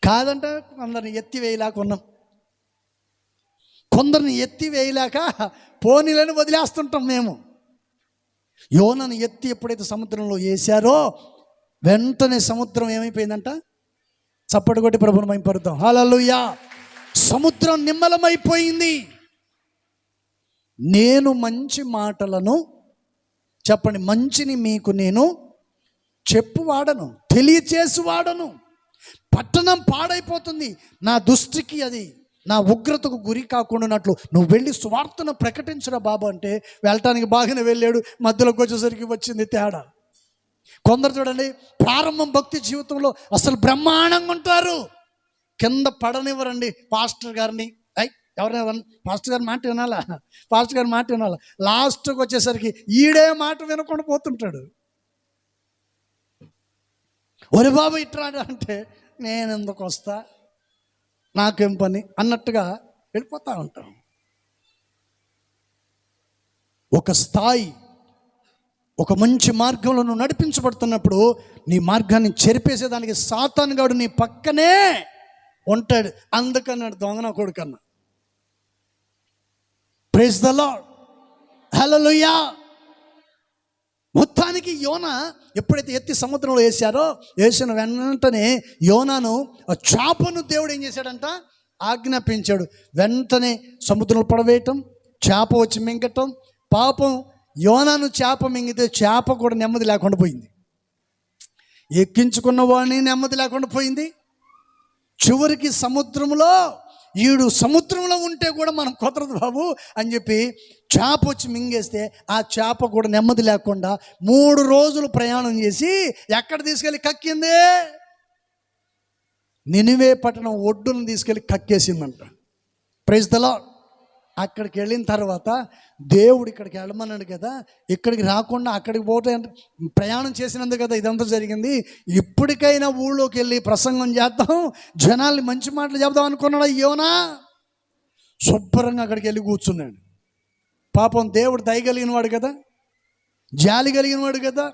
కాదంటే కొందరిని ఎత్తి వేయలేక ఉన్నాం, కొందరిని ఎత్తి వేయలేక పోనీలను వదిలేస్తుంటాం మేము. యోనాను ఎత్తి ఎప్పుడైతే సముద్రంలో వేశారో వెంటనే సముద్రం ఏమైపోయిందంట, చప్పటి కొట్టి ప్రభువుని మహిమపరుద్దాం, హల్లెలూయా. సముద్రం నిమ్మలమైపోయింది. నేను మంచి మాటలను, చెప్పండి, మంచిని మీకు నేను చెప్పువాడను, తెలియచేసి వాడను. పట్టణం పాడైపోతుంది, నా దృష్టికి అది నా ఉగ్రతకు గురి కాకుండానట్లు నువ్వు వెళ్ళి సువార్తను ప్రకటించరా బాబు అంటే వెళ్ళటానికి బాగానే వెళ్ళాడు. మధ్యలోకి వచ్చేసరికి వచ్చింది తేడా. కొందరు చూడండి, ప్రారంభం భక్తి జీవితంలో అసలు బ్రహ్మాండంగా ఉంటారు, కింద పడనివ్వరండి పాస్టర్ గారిని. ఎవరైనా పాస్టర్ గారి మాట వినాలా, లాస్ట్కి వచ్చేసరికి ఈడే మాట వినకుండా పోతుంటాడు. ఒరే బాబు ఇట్రా అంటే నేను ఎందుకు వస్తా, నాకేం పని అన్నట్టుగా వెళ్ళిపోతూ ఉంటాం. ఒక స్థాయి, ఒక మంచి మార్గంలో నువ్వు నడిపించబడుతున్నప్పుడు నీ మార్గాన్ని చెరిపేసేదానికి సాతానుగాడు నీ పక్కనే ఉంటాడు. అందుకన్నాడు దొంగన కొడుకన్నా. ప్రైజ్ ద లార్డ్, హల్లెలూయా. మొత్తానికి యోనా ఎప్పుడైతే ఎత్తి సముద్రంలో వేసిన వెంటనే యోనాను ఆ చేపను దేవుడు ఏం చేశాడంట, ఆజ్ఞాపించాడు. వెంటనే సముద్రంలో పడవేయటం, చేప వచ్చి మింగటం. పాపం యోనాను చేప మింగితే చేప కూడా నెమ్మది లేకుండా పోయింది, ఎక్కించుకున్న వాడిని నెమ్మది లేకుండా పోయింది. చివరికి సముద్రంలో ఈడు సముద్రంలో ఉంటే కూడా మనం కుదరదు బాబు అని చెప్పి చేప వచ్చి మింగేస్తే ఆ చేప కూడా నెమ్మది లేకుండా 3 రోజులు ప్రయాణం చేసి ఎక్కడ తీసుకెళ్ళి కక్కింది, నినివే పట్టణం ఒడ్డును తీసుకెళ్ళి కక్కేసిందంట. ప్రైజ్ ద లార్డ్, అక్కడికి వెళ్ళిన తర్వాత దేవుడు ఇక్కడికి వెళ్ళమన్నాడు కదా, ఇక్కడికి రాకుండా అక్కడికి పోతే ప్రయాణం చేసినందుకు కదా ఇదంతా జరిగింది. ఇప్పటికైనా ఊళ్ళోకి వెళ్ళి ప్రసంగం చేద్దాం, జనాల్ని మంచి మాటలు చెప్దాం అనుకున్నాడు యోనా. శుభ్రంగా అక్కడికి వెళ్ళి కూర్చున్నాడు. పాపం దేవుడు దయ కలిగిన వాడు కదా, జాలి కలిగిన వాడు కదా,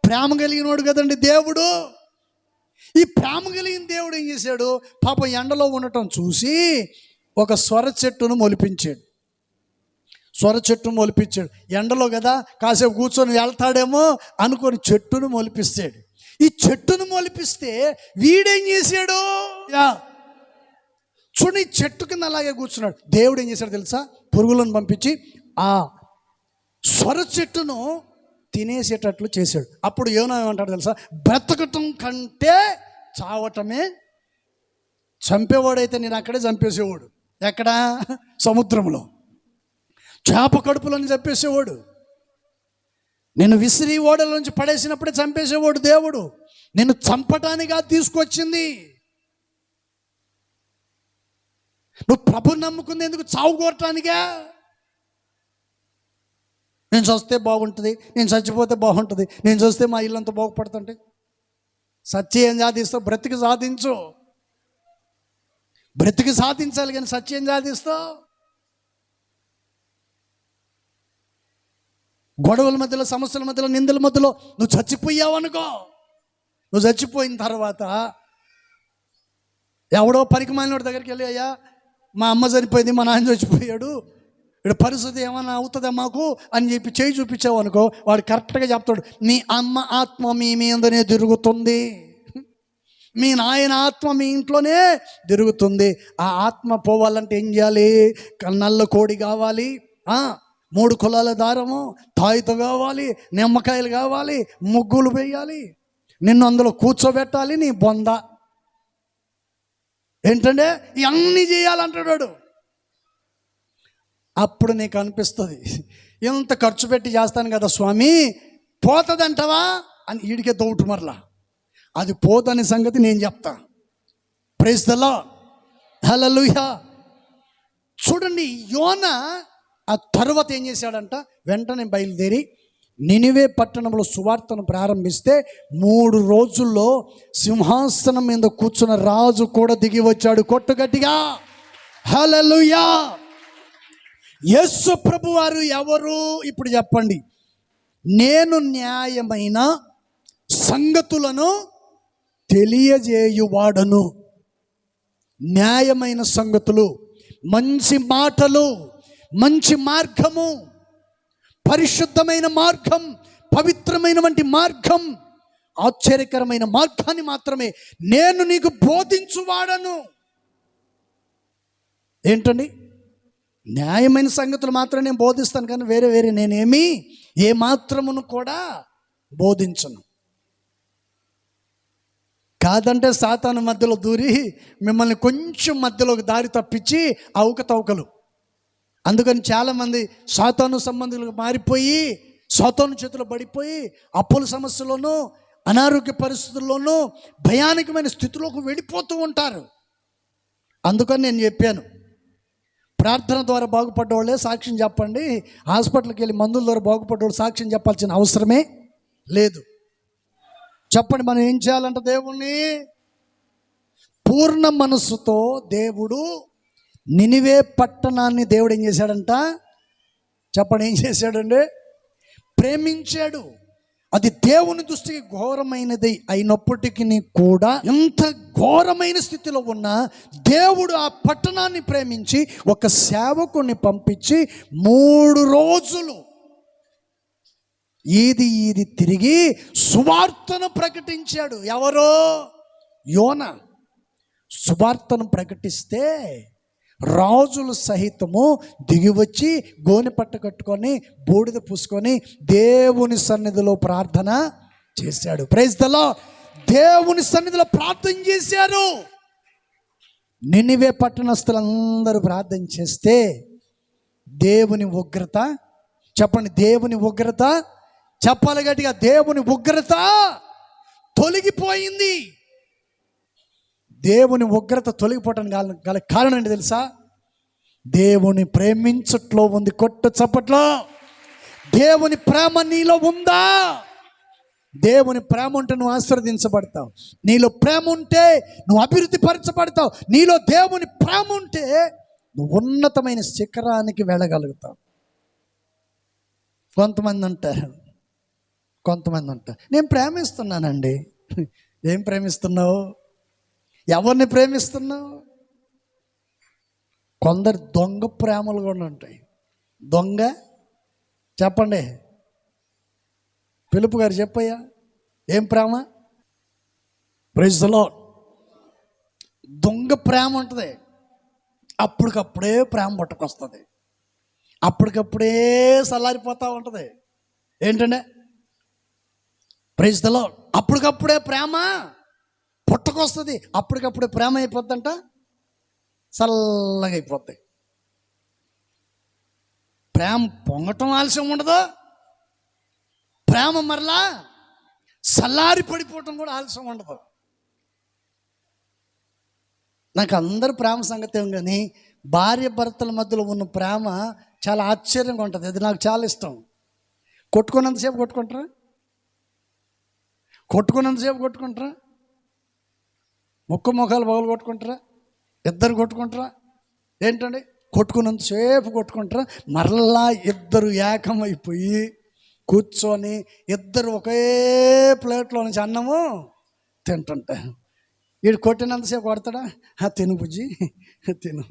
ప్రేమ కలిగిన వాడు కదండి దేవుడు. ఈ ప్రేమ కలిగిన దేవుడు ఏం చేశాడు, పాపం ఎండలో ఉండటం చూసి ఒక సొర చెట్టును మొలిపించాడు. సొర చెట్టును మొలిపించాడు. ఎండలో కదా కాసేపు కూర్చొని వెళ్తాడేమో అనుకొని చెట్టును మొలిపిస్తాడు. ఈ చెట్టును మొలిపిస్తే వీడేం చేశాడు, చూడండి ఈ చెట్టు కింద అలాగే కూర్చున్నాడు. దేవుడు ఏం చేశాడు తెలుసా, పురుగులను పంపించి ఆ సొర చెట్టును తినేసేటట్లు చేశాడు. అప్పుడు యోనా ఏమంటాడు తెలుసా, బ్రతకటం కంటే చావటమే. చంపేవాడైతే నేను అక్కడే చంపేసేవాడు. ఎక్కడ? సముద్రంలో చేప కడుపులని చంపేసేవాడు. నేను విసిరి ఓడల నుంచి పడేసినప్పుడే చంపేసేవాడు దేవుడు. నేను చంపటానిగా తీసుకొచ్చింది. నువ్వు ప్రభుని నమ్ముకుంది ఎందుకు? చావు కోరటానిగా. నేను చస్తే బాగుంటుంది, నేను చచ్చిపోతే బాగుంటుంది, నేను చూస్తే మా ఇల్లంతా బాగుపడుతుంటే. సత్యం సాధిస్తావు, బ్రతికి సాధించు. బ్రతికి సాధించాలి కానీ సత్యం సాధిస్తావు. గొడవల మధ్యలో, సమస్యల మధ్యలో, నిందల మధ్యలో నువ్వు చచ్చిపోయావు అనుకో. నువ్వు చచ్చిపోయిన తర్వాత ఎవడో పనికిమాలినోడి దగ్గరికి వెళ్ళి, అయ్యా మా అమ్మ చనిపోయింది, మా నాన్న చచ్చిపోయాడు, ఇక్కడ పరిస్థితి ఏమైనా అవుతుందా మాకు అని చెప్పి చేయి చూపించావు అనుకో, వాడు కరెక్ట్గా చెప్తాడు, నీ అమ్మ ఆత్మ మీ మీదనే తిరుగుతుంది, మీ నాయన ఆత్మ మీ ఇంట్లోనే తిరుగుతుంది. ఆ ఆత్మ పోవాలంటే ఏం చేయాలి? నల్ల కోడి కావాలి, 3 కులాల దారము, తాయితో కావాలి, నిమ్మకాయలు కావాలి, ముగ్గులు వేయాలి, నిన్ను అందులో కూర్చోబెట్టాలి, నీ బొంద ఏంటంటే ఇవన్నీ చేయాలంటాడు. అప్పుడు నీకు అనిపిస్తుంది, ఇంత ఖర్చు పెట్టి చేస్తాను కదా స్వామి, పోతుందంటావా అని ఈడికే దౌటు. మరలా అది పోతని సంగతి నేను చెప్తా. ప్రైజ్ ది లార్డ్, హల్లెలూయా. చూడండి, యోనా ఆ తర్వాత ఏం చేశాడంట, వెంటనే బయలుదేరి నినివే పట్టణంలో సువార్తను ప్రారంభిస్తే 3 రోజుల్లో సింహాసనం మీద కూర్చున్న రాజు కూడా దిగి వచ్చాడు. కొట్టు గట్టిగా హల్లెలూయా. యేసు ప్రభు వారు ఎవరు ఇప్పుడు చెప్పండి. నేను న్యాయమైన సంగతులను తెలియజేయువాడను. న్యాయమైన సంగతులు, మంచి మాటలు, మంచి మార్గము, పరిశుద్ధమైన మార్గం, పవిత్రమైనటువంటి మార్గం, ఆశ్చర్యకరమైన మార్గాన్ని మాత్రమే నేను నీకు బోధించువాడను. ఏంటండి? న్యాయమైన సంగతులు మాత్రం నేను బోధిస్తాను, కానీ వేరే నేనేమి ఏ మాత్రమును కూడా బోధించను. కాదంటే సాతాను మధ్యలో దూరి మిమ్మల్ని కొంచెం మధ్యలోకి దారి తప్పించి అవకతవకలు. అందుకని చాలామంది సాతాను సంబంధులకు మారిపోయి, సాతాను చేతిలో పడిపోయి, అప్పుల సమస్యలోనూ, అనారోగ్య పరిస్థితుల్లోనూ, భయానకమైన స్థితిలోకి వెళ్ళిపోతూ ఉంటారు. అందుకని నేను చెప్పాను, ప్రార్థన ద్వారా బాగుపడ్డ వాళ్ళే సాక్ష్యం చెప్పండి. హాస్పిటల్కి వెళ్ళి మందుల ద్వారా బాగుపడ్డవాళ్ళు సాక్ష్యం చెప్పాల్సిన అవసరమే లేదు. చెప్పండి, మనం ఏం చేయాలంట? దేవుణ్ణి పూర్ణ మనస్సుతో దేవుడు నినివే పట్టణాన్ని దేవుడు ఏం చేశాడంట? చెప్పండి, ఏం చేశాడండి? ప్రేమించాడు. అది దేవుని దృష్టికి ఘోరమైనది అయినప్పటికీ కూడా, ఎంత ఘోరమైన స్థితిలో ఉన్న దేవుడు ఆ పట్టణాన్ని ప్రేమించి ఒక సేవకుని పంపించి 3 రోజులు ఈది తిరిగి సువార్తను ప్రకటించాడు. ఎవరో? యోనా. సువార్తను ప్రకటిస్తే రాజులు సహితము దిగివచ్చి గోనె పట్ట కట్టుకొని బూడిద పూసుకొని దేవుని సన్నిధిలో ప్రార్థన చేశాడు. Praise the Lord. దేవుని సన్నిధిలో ప్రార్థన చేశారు. నినివే పట్టణస్థులందరూ ప్రార్థన చేస్తే దేవుని ఉగ్రత, చెప్పండి, దేవుని ఉగ్రత, చెప్పాలి గట్టిగా, దేవుని ఉగ్రత తొలగిపోయింది. దేవుని ఉగ్రత తొలగిపోవటానికి గల కారణం ఏంటి తెలుసా? దేవుని ప్రేమించట్లో ఉంది. కొట్టు చప్పట్లో. దేవుని ప్రేమ నీలో ఉందా? దేవుని ప్రేమ ఉంటే నువ్వు ఆశీర్వదించబడతావు. నీలో ప్రేమ ఉంటే నువ్వు అభివృద్ధి పరచబడతావు. నీలో దేవుని ప్రేమ ఉంటే నువ్వు ఉన్నతమైన శిఖరానికి వెళ్ళగలుగుతావు. కొంతమంది ఉంటారు నేను ప్రేమిస్తున్నానండి. ఏం ప్రేమిస్తున్నావు? ఎవరిని ప్రేమిస్తున్నావు? కొందరు దొంగ ప్రేమలు కూడా ఉంటాయి. దొంగ చెప్పండి, పిలుపు గారు చెప్పయ్యా, ఏం ప్రేమ? Praise the lord. దొంగ ప్రేమ ఉంటుంది. అప్పటికప్పుడే ప్రేమ పట్టుకొస్తుంది, అప్పటికప్పుడే చల్లారిపోతూ ఉంటుంది. ఏంటంటే ప్రైజ్ ది లార్డ్. అప్పటికప్పుడే ప్రేమ పుట్టుకొస్తుంది, అప్పటికప్పుడే ప్రేమ అయిపోద్దంట, చల్లగా అయిపోద్ది. ప్రేమ పొంగటం ఆలస్యం ఉండదు, ప్రేమ మరలా చల్లారి పడిపోవటం కూడా ఆలస్యం ఉండదు. నాకు అందరు ప్రేమ సంగతి ఏం, కానీ భార్య భర్తల మధ్యలో ఉన్న ప్రేమ చాలా ఆశ్చర్యంగా ఉంటుంది. అది నాకు చాలా ఇష్టం. కొట్టుకున్నంతసేపు కొట్టుకుంటారా? ముఖాలు బగలు కొట్టుకుంటారా? ఇద్దరు కొట్టుకుంటారా? ఏంటండి, కొట్టుకున్నంతసేపు కొట్టుకుంటారా? మరలా ఇద్దరు ఏకమైపోయి కూర్చొని ఇద్దరు ఒకే ప్లేట్లో నుంచి అన్నము తింటుంటారు. వీడు కొట్టినంతసేపు కొడతాడా? తిను బుజ్జి, తిను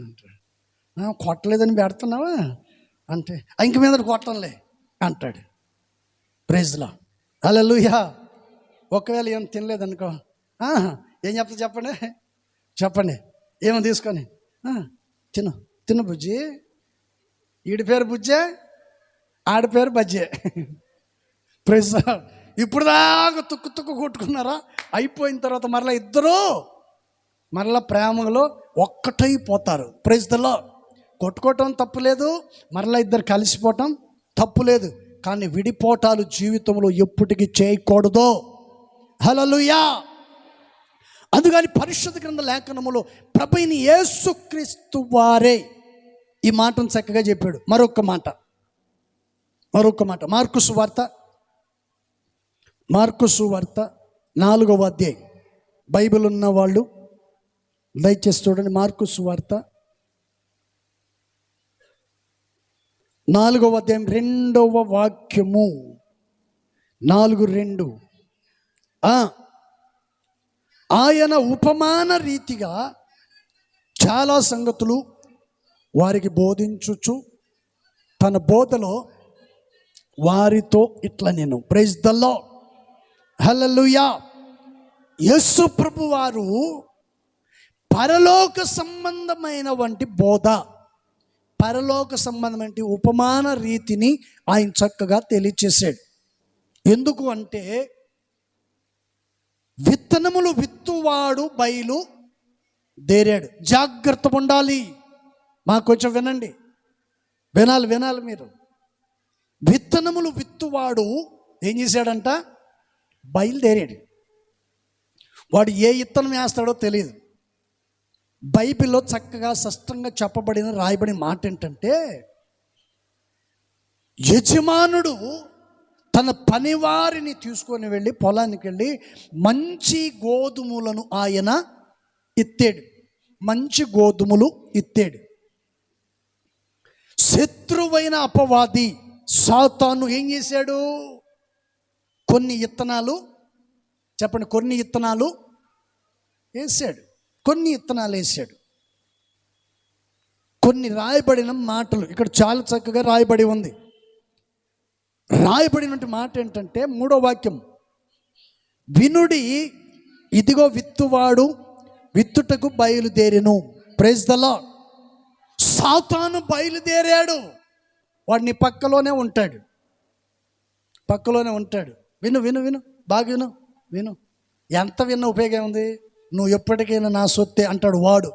అంటాడు. కొట్టలేదని పెడుతున్నావా అంటే ఇంక మీద కొట్టంలే అంటాడు. Praise the Lord. హల్లెలూయా. ఒకవేళ ఏం తినలేదనుకో, ఏం చెప్పండి ఏమో తీసుకొని తిను బుజ్జి. వీడి పేరు బుజ్జే, ఆడి పేరు బజ్జే. Praise the lord. ఇప్పుడు దాకా తుక్కు కొట్టుకున్నారా? అయిపోయిన తర్వాత మరలా ఇద్దరు మరలా ప్రేమలో ఒక్కటైపోతారు. Praise the Lord. కొట్టుకోవటం తప్పులేదు, మరలా ఇద్దరు కలిసిపోవటం తప్పులేదు, కానీ విడిపోటాలు జీవితంలో ఎప్పటికీ చేయకూడదు. హల్లెలూయా. అందుకని పరిశుద్ధ గ్రంథ లేఖనములో ప్రభువైన యేసుక్రీస్తు వారే ఈ మాటను చక్కగా చెప్పాడు. మరొక మాట మార్కు సువార్త 4వ అధ్యాయం. బైబిల్ ఉన్న వాళ్ళు దయచేసి చూడండి. మార్కు సువార్త 4వ అధ్యాయం 2వ వాక్యము. 4:2. ఆయన ఉపమాన రీతిగా చాలా సంగతులు వారికి బోధించుచు తన బోధలో వారితో ఇట్లా నేను. Praise the Lord. హల్లెలూయా. యేసు ప్రభు వారు పరలోక సంబంధమైన వంటి బోధ, పరలోక సంబంధమైన ఉపమాన రీతిని ఆయన చక్కగా తెలియచేశాడు. ఎందుకు అంటే విత్తనములు విత్తువాడు బయలు దేరాడు. జాగ్రత్త ఉండాలి. మాకు కొంచెం వినాలి మీరు. విత్తనములు విత్తువాడు ఏం చేశాడంట? బయలుదేరాడు. వాడు ఏ విత్తనం వేస్తాడో తెలియదు. బైబిల్లో చక్కగా స్పష్టంగా రాయబడిన మాట ఏంటంటే, యజమానుడు తన పనివారిని తీసుకొని వెళ్ళి పొలానికి వెళ్ళి మంచి గోధుమలను ఆయన ఇత్తాడు. మంచి గోధుమలు ఇత్తాడు. శత్రువైన అపవాది సాతాను ఏం చేశాడు? కొన్ని విత్తనాలు వేసాడు. కొన్ని రాయబడిన మాటలు ఇక్కడ చాలా చక్కగా రాయబడి ఉంది. రాయబడినటువంటి మాట ఏంటంటే 3వ వాక్యం, వినుడి, ఇదిగో విత్తువాడు విత్తుటకు బయలుదేరెను. Praise the Lord. సాతాను బయలుదేరాడు. వాడు నీ పక్కలోనే ఉంటాడు. విను బాగా విను. ఎంత విన్న ఉపయోగం ఉంది? నువ్వు ఎప్పటికైనా నా సొత్తే అంటాడు వాడు.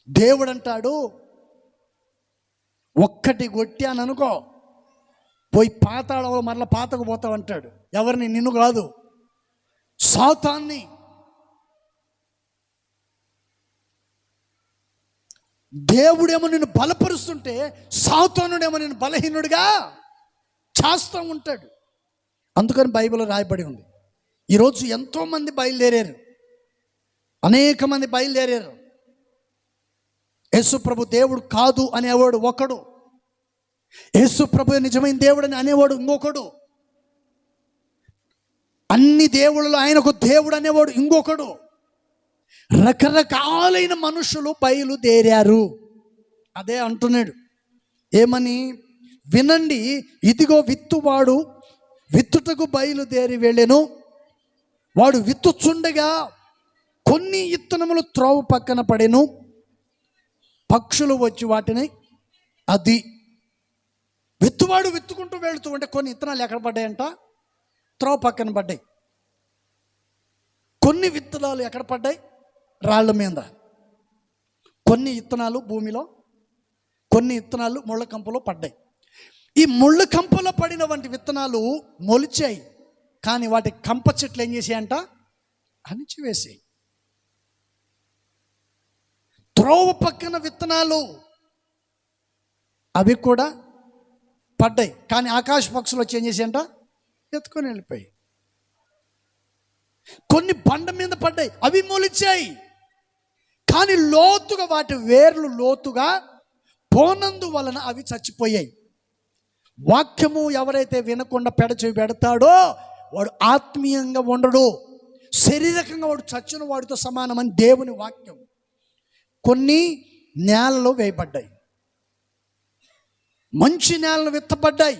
దేవుడు అంటాడు, ఒక్కటి కొట్టాను అనుకో, పోయి పాతాళంలో మరలా పాతకు పోతావు అంటాడు. ఎవరిని? నిన్ను కాదు, సాతాన్ని. దేవుడేమో నిన్ను బలపరుస్తుంటే సాతానుడేమో నిన్ను బలహీనుడిగా చేస్తూ ఉంటాడు. అందుకని బైబిల్లో రాయబడి ఉంది. ఈరోజు ఎంతోమంది బయలుదేరారు, అనేక మంది బయలుదేరారు. యేసు ప్రభు దేవుడు కాదు అనేవాడు ఒకడు, యేసు ప్రభు నిజమైన దేవుడు అని అనేవాడు ఇంకొకడు, అన్ని దేవుళ్ళలో ఆయన ఒక దేవుడు అనేవాడు ఇంకొకడు. రకరకాలైన మనుషులు బయలుదేరారు. అదే అంటున్నాడు ఏమని, వినండి, ఇదిగో విత్తువాడు విత్తుటకు బయలుదేరి వెళ్ళెను. వాడు విత్తుచుండగా కొన్ని విత్తనములు త్రోవ పక్కన పడెను, పక్షులు వచ్చి వాటిని, అది విత్తువాడు విత్తుకుంటూ వెళుతూ ఉంటే కొన్ని విత్తనాలు ఎక్కడ పడ్డాయంట, త్రోవ పక్కన పడ్డాయి. కొన్ని విత్తనాలు ఎక్కడ పడ్డాయి, రాళ్ళ మీద. కొన్ని విత్తనాలు భూమిలో, కొన్ని విత్తనాలు ముళ్ళ కంపలో పడ్డాయి. ఈ ముళ్ళ కంపలో పడిన వంటి విత్తనాలు మొలిచాయి, కానీ వాటి కంప చెట్లు ఏం చేసాయంట, అణిచివేసాయి. త్రోవ పక్కన విత్తనాలు అవి కూడా పడ్డాయి, కానీ ఆకాశ పక్షులు వచ్చి ఏం చేసాయంట, ఎత్తుకొని వెళ్ళిపోయి. కొన్ని బండ మీద పడ్డాయి, అవి మొలిచాయి, కానీ లోతుగా వాటి వేర్లు లోతుగా పోనందు వలన అవి చచ్చిపోయాయి. వాక్యము ఎవరైతే వినకుండా పెడచెవి పెడతాడో వాడు ఆత్మీయంగా ఉండడు, శారీరకంగా వాడు చచ్చిన వాడితో సమానమని దేవుని వాక్యం. కొన్ని నేలలో వేయబడ్డాయి, మంచి నేలలో విత్తబడ్డాయి.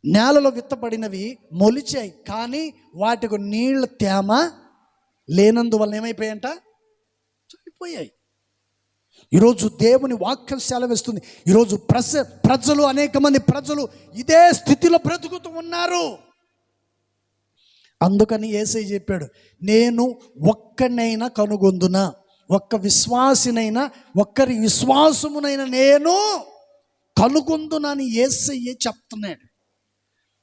నేలలో విత్తబడినవి మొలిచాయి, కానీ వాటికి నీళ్ళ తేమ లేనందువల్ల ఏమైపోయాయంట, చనిపోయాయి. ఈరోజు దేవుని వాక్యం సెలవిస్తుంది. ఈరోజు ప్రజలు అనేక మంది ప్రజలు ఇదే స్థితిలో బ్రతుకుతూ ఉన్నారు. అందుకని యేసయ్య చెప్పాడు, నేను ఒక్కనైనా కనుగొందునా, ఒక్క విశ్వాసినైనా, ఒక్కరి విశ్వాసమునైనా నేను కనుగొందునని యేసయ్య చెప్తున్నాడు.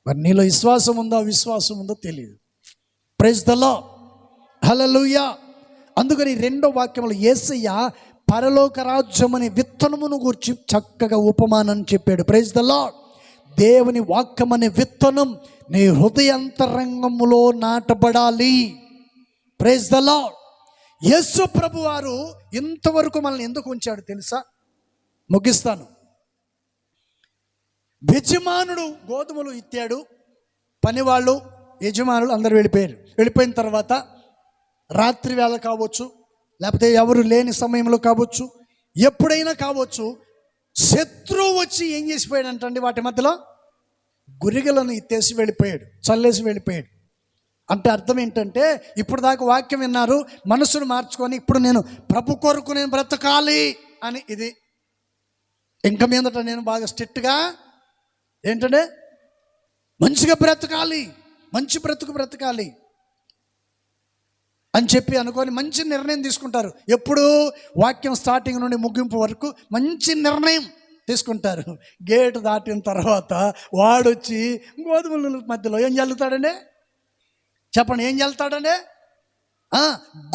మరి నీలో విశ్వాసం ఉందో అవిశ్వాసం ఉందో తెలియదు. ప్రైజ్ ద లార్డ్, హల్లెలూయా. అందుకని రెండో వాక్యంలో యేసయ్య పరలోక రాజ్యం అనే విత్తనమును గురించి చక్కగా ఉపమానం చెప్పాడు. Praise the Lord. దేవుని వాక్యం అనే విత్తనం నీ హృదయాంతరంగములో నాటబడాలి. Praise the Lord. యేసు ప్రభు వారు ఇంతవరకు మనల్ని ఎందుకు ఉంచాడు తెలుసా? ముగిస్తాను. యజమానుడు గోధుమలు ఇత్తాడు, పనివాళ్ళు యజమానులు అందరూ వెళ్ళిపోయారు. వెళ్ళిపోయిన తర్వాత రాత్రి వేళ కావచ్చు, లేకపోతే ఎవరు లేని సమయంలో కావచ్చు, ఎప్పుడైనా కావచ్చు, శత్రువు వచ్చి ఏం చేసిపోయాడంటండి, వాటి మధ్యలో గురిగలను ఎత్తేసి వెళ్ళిపోయాడు, చల్లేసి వెళ్ళిపోయాడు. అంటే అర్థం ఏంటంటే, ఇప్పుడు దాకా వాక్యం విన్నారు, మనసును మార్చుకొని ఇప్పుడు నేను ప్రభు కొరకు నేను బ్రతకాలి అని, ఇది ఇంక మీదట నేను బాగా స్ట్రిక్ట్గా ఏంటంటే మంచిగా బ్రతకాలి, మంచి బ్రతకాలి అని చెప్పి అనుకొని మంచి నిర్ణయం తీసుకుంటారు. ఎప్పుడు వాక్యం స్టార్టింగ్ నుండి ముగింపు వరకు మంచి నిర్ణయం తీసుకుంటారు. గేటు దాటిన తర్వాత వాడొచ్చి గోధుమల మధ్యలో ఏం చల్లుతాడండి, చెప్పండి, ఏం చల్లుతాడండి?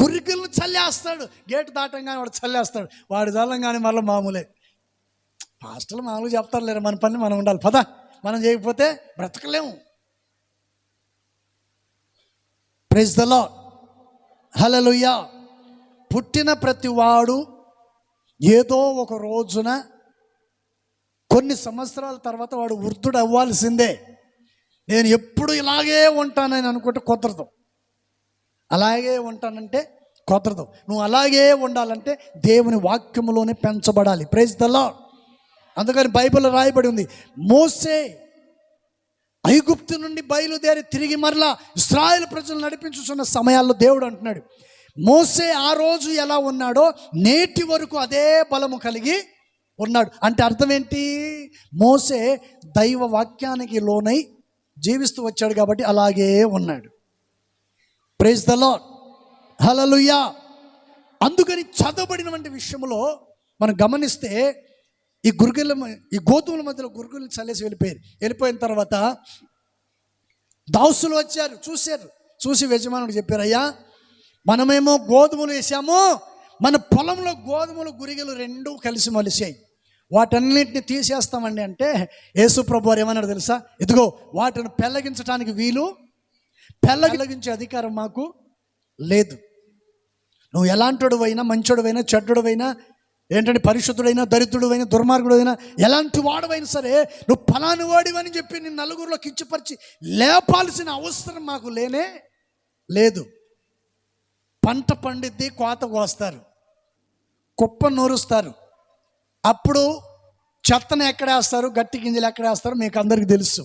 గురికలను చల్లేస్తాడు. గేటు దాటంగానే వాడు చల్లేస్తాడు. వాడు చల్లంగానే మళ్ళీ మామూలే. హాస్టల్ మామూలుగా చెప్తారు, లేరు మన పని మనం ఉండాలి, పద, మనం చేయకపోతే బ్రతకలేము. ప్రైజ్ ద లార్డ్, హల్లెలూయా. పుట్టిన ప్రతి వాడు ఏదో ఒక రోజున కొన్ని సంవత్సరాల తర్వాత వాడు వృద్ధుడు అవ్వాల్సిందే. నేను ఎప్పుడు ఇలాగే ఉంటానని అనుకుంటే కుదరదు, అలాగే ఉంటానంటే కుదరదు. నువ్వు అలాగే ఉండాలంటే దేవుని వాక్యములోనే పెంచబడాలి. Praise the Lord. అందుకని బైబిల్లో రాయబడి ఉంది, మోసే ఐగుప్తు నుండి బయలుదేరి తిరిగి మరలా ఇశ్రాయేలు ప్రజలు నడిపించుతున్న సమయాల్లో దేవుడు అంటున్నాడు, మోసే ఆ రోజు ఎలా ఉన్నాడో నేటి వరకు అదే బలము కలిగి ఉన్నాడు. అంటే అర్థం ఏంటి? మోసే దైవ వాక్యానికి లోనై జీవిస్తూ వచ్చాడు కాబట్టి అలాగే ఉన్నాడు. ప్రైజ్ ద లార్డ్, హల్లెలూయా. అందుకని చదవబడినటువంటి విషయంలో మనం గమనిస్తే ఈ గోధుమల మధ్యలో గురుగులు చల్లేసి వెళ్ళిపోయిన తర్వాత దాసులు వచ్చారు, చూశారు. చూసి యజమానుడు చెప్పారు, అయ్యా మనమేమో గోధుమలు వేసాము, మన పొలంలో గోధుమలు గురిగలు రెండూ కలిసి మొలిసాయి, వాటన్నిటిని తీసేస్తామండి అంటే యేసు ప్రభు వారు ఏమన్నాడు తెలుసా? ఇదిగో వాటిని పెళ్ళగించడానికి వీలు, పెళ్ళగించే అధికారం మాకు లేదు. నువ్వు ఎలాంటివాడివైనా, మంచోడివైనా, చెడ్డోడివైనా, ఏంటంటే పరిశుద్ధుడైనా, దరిద్రుడైనా, దుర్మార్గుడైనా, ఎలాంటి వాడివైనా సరే నువ్వు ఫలాని వాడివని చెప్పి నేను నలుగురిలో కించపరిచి లేపాల్సిన అవసరం మాకు లేనే లేదు. పంట పండిద్ది, కోత కోస్తారు, కుప్ప నూరుస్తారు, అప్పుడు చెత్తను ఎక్కడేస్తారు, గట్టి గింజలు ఎక్కడేస్తారు మీకు అందరికీ తెలుసు.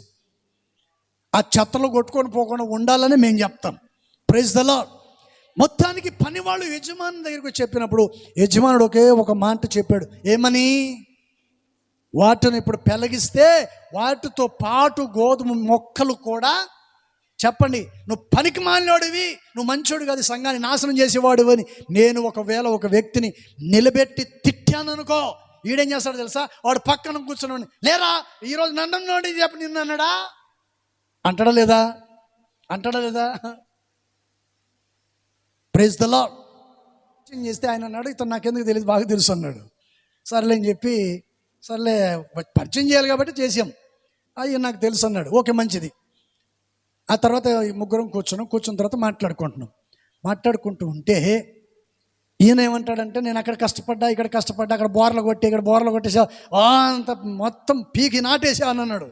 ఆ చెత్తలో కొట్టుకొని పోకుండా ఉండాలని మేము చెప్తాం. Praise the Lord. మొత్తానికి పనివాళ్ళు యజమాని దగ్గరికి చెప్పినప్పుడు యజమానుడు ఒకే ఒక మాట చెప్పాడు. ఏమని? వాటిని ఇప్పుడు పెళ్ళగిస్తే వాటితో పాటు గోధుమ మొక్కలు కూడా, చెప్పండి, నువ్వు పనికి మాలినోడివి, నువ్వు మంచోడు కాదు, సంఘాన్ని నాశనం చేసేవాడు అని నేను ఒకవేళ ఒక వ్యక్తిని నిలబెట్టి తిట్టాను అనుకో, ఈడేం చేస్తాడు తెలుసా? వాడు పక్కన కూర్చున్నాడు, లేరా ఈరోజు నన్ను చెప్పి నిన్ను అన్నాడా అంటాడా లేదా? అంటాడా లేదా? Praise the Lord. చేస్తే ఆయన అన్నాడు, ఇతను నాకెందుకు తెలియదు, బాగా తెలుసు అన్నాడు. సర్లే అని చెప్పి, సర్లే పరిచయం చేయాలి కాబట్టి చేసాం, అయ్యి నాకు తెలుసు అన్నాడు. ఓకే, మంచిది. ఆ తర్వాత ముగ్గురం కూర్చున్న తర్వాత మాట్లాడుకుంటూ ఉంటే ఈయన ఏమంటాడంటే, నేను అక్కడ కష్టపడ్డా, ఇక్కడ కష్టపడ్డా, అక్కడ బోర్లు కొట్టి, ఇక్కడ బోర్లు కొట్టేసా, అంత మొత్తం పీకి నాటేసా అని అన్నాడు.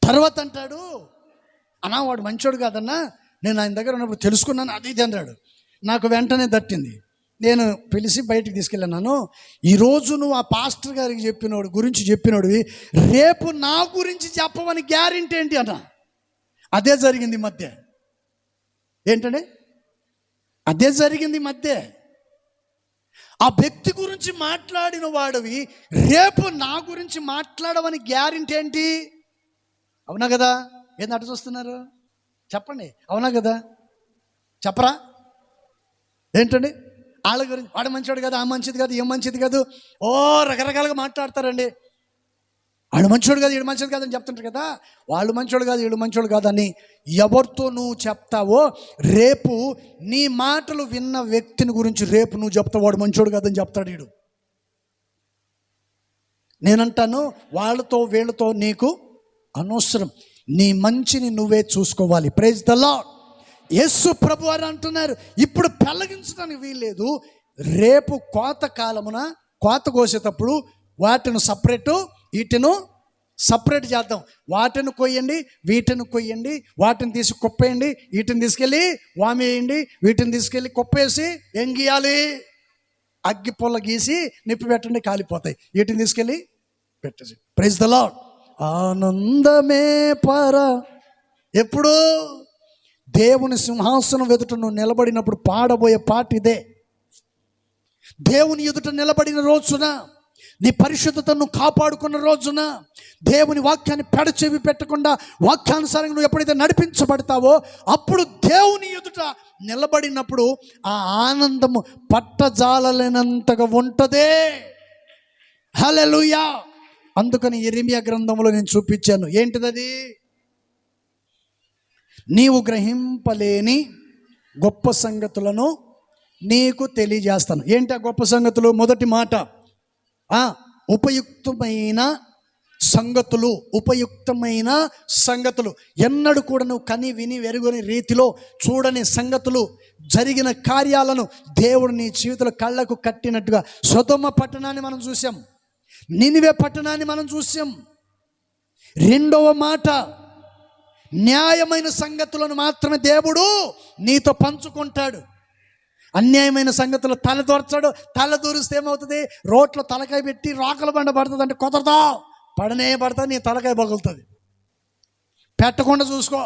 తర్వాత అంటాడు, అన్నా వాడు మంచోడు కాదన్నా, నేను ఆయన దగ్గర ఉన్నప్పుడు తెలుసుకున్నాను, అది ఇది అన్నాడు. నాకు వెంటనే తట్టింది. నేను పిలిచి బయటికి తీసుకెళ్ళాను. ఈరోజు నువ్వు ఆ పాస్టర్ గారికి చెప్పినోడివి రేపు నా గురించి చెప్పవని గ్యారెంటీ ఏంటి అన్న? అదే జరిగింది మధ్య. ఏంటంటే అదే జరిగింది మధ్య. ఆ వ్యక్తి గురించి మాట్లాడిన వాడివి రేపు నా గురించి మాట్లాడవని గ్యారెంటీ ఏంటి? అవునా కదా? ఏంది అటు చూస్తున్నారు? చెప్పండి, అవునా కదా? చెప్పరా? ఏంటండి వాళ్ళ గురించి, వాడు మంచివాడు కాదు, ఆ మంచిది కాదు, ఏం మంచిది కాదు, రకరకాలుగా మాట్లాడతారండి. వాడు మంచోడు కాదు, వీడు మంచిది కాదని చెప్తుంటారు కదా. వాళ్ళు మంచోడు కాదు, వీడు మంచోడు కాదని ఎవరితో నువ్వు చెప్తావో రేపు నీ మాటలు విన్న వ్యక్తిని గురించి రేపు నువ్వు చెప్తావు, వాడు మంచోడు కాదని చెప్తాడు వీడు. నేనంటాను, వాళ్ళతో వీళ్ళతో నీకు అనవసరం, నీ మంచిని నువ్వే చూసుకోవాలి. Praise the Lord. యేసు ప్రభు వారు అంటున్నారు, ఇప్పుడు పెళ్ళగించడానికి వీల్లేదు, రేపు కోత కాలమున కోత కోసేటప్పుడు వాటిని సపరేటు, వీటిని సపరేట్ చేద్దాం. వాటిని కొయ్యండి, వీటిని కొయ్యండి, వాటిని తీసి కుప్పేయండి, వీటిని తీసుకెళ్ళి వామేయండి, వీటిని తీసుకెళ్ళి కుప్పేసి ఏం గీయాలి? అగ్గి పొల్ల గీసి నిప్పి పెట్టండి, కాలిపోతాయి. వీటిని తీసుకెళ్ళి పెట్టేసి. Praise the Lord. ఆనందమే ఎప్పుడు దేవుని సింహాసనం ఎదుట నువ్వు నిలబడినప్పుడు పాడబోయే పాట ఇదే. దేవుని ఎదుట నిలబడిన రోజున, నీ పరిశుద్ధతను కాపాడుకున్న రోజున, దేవుని వాక్యాన్ని పెడచెవి పెట్టకుండా వాక్యానుసారంగా నువ్వు ఎప్పుడైతే నడిపించబడతావో అప్పుడు దేవుని ఎదుట నిలబడినప్పుడు ఆ ఆనందము పట్టజాలలేనంతగా ఉంటదే. హల్లెలూయా. అందుకని యెరెమీయా గ్రంథంలో నేను చూపించాను. ఏంటిదది? నీవు గ్రహింపలేని గొప్ప సంగతులను నీకు తెలియజేస్తాను. ఏంటి ఆ గొప్ప సంగతులు? మొదటి మాట, ఉపయుక్తమైన సంగతులు. ఎన్నడూ కూడా నువ్వు కని విని వెరుగని రీతిలో చూడని సంగతులు, జరిగిన కార్యాలను దేవుడు నీ జీవితంలో కళ్ళకు కట్టినట్టుగా. సొదొమ పట్టణాన్ని మనం చూసాం, నినివే పట్టణాన్ని మనం చూసాం. రెండవ మాట, న్యాయమైన సంగతులను మాత్రమే దేవుడు నీతో పంచుకుంటాడు. అన్యాయమైన సంగతులు తలదూర్చాడు. తలదూరిస్తే ఏమవుతుంది? రోట్లో తలకాయ పెట్టి రోకల బండ పడుతుంది అంటే కుదరదా? పడనే పడుతుంది, నీ తలకాయ పగులుతుంది. పెట్టకుండా చూసుకో.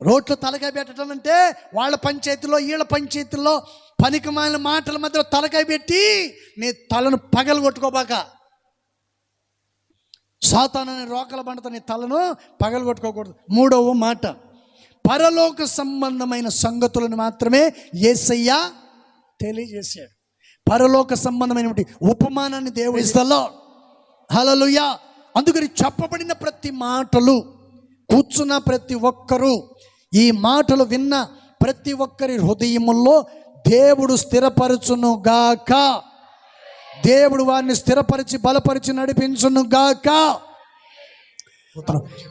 రోట్లో తలకాయ పెట్టడం అంటే వాళ్ళ పంచాయతీలో వీళ్ళ పంచాయతీల్లో పనికిమాలిన మాటల మధ్యలో తలకాయ పెట్టి నీ తలను పగలు కొట్టుకోబాక. సాతానని రోకల బండతో నీ తలను పగలు కొట్టుకోకూడదు. మూడవ మాట, పరలోక సంబంధమైన సంగతులను మాత్రమే యేసయ్య తెలియజేశాడు. పరలోక సంబంధమైన ఉపమానాన్ని దేవుడు ఇస్తాలో. హల్లెలూయా. అందుకని చెప్పబడిన ప్రతి మాటలు, కూర్చున్న ప్రతి ఒక్కరూ ఈ మాటలు విన్న ప్రతి ఒక్కరి హృదయముల్లో దేవుడు స్థిరపరచును గాక. దేవుడు వారిని స్థిరపరిచి బలపరిచి నడిపించును గాక.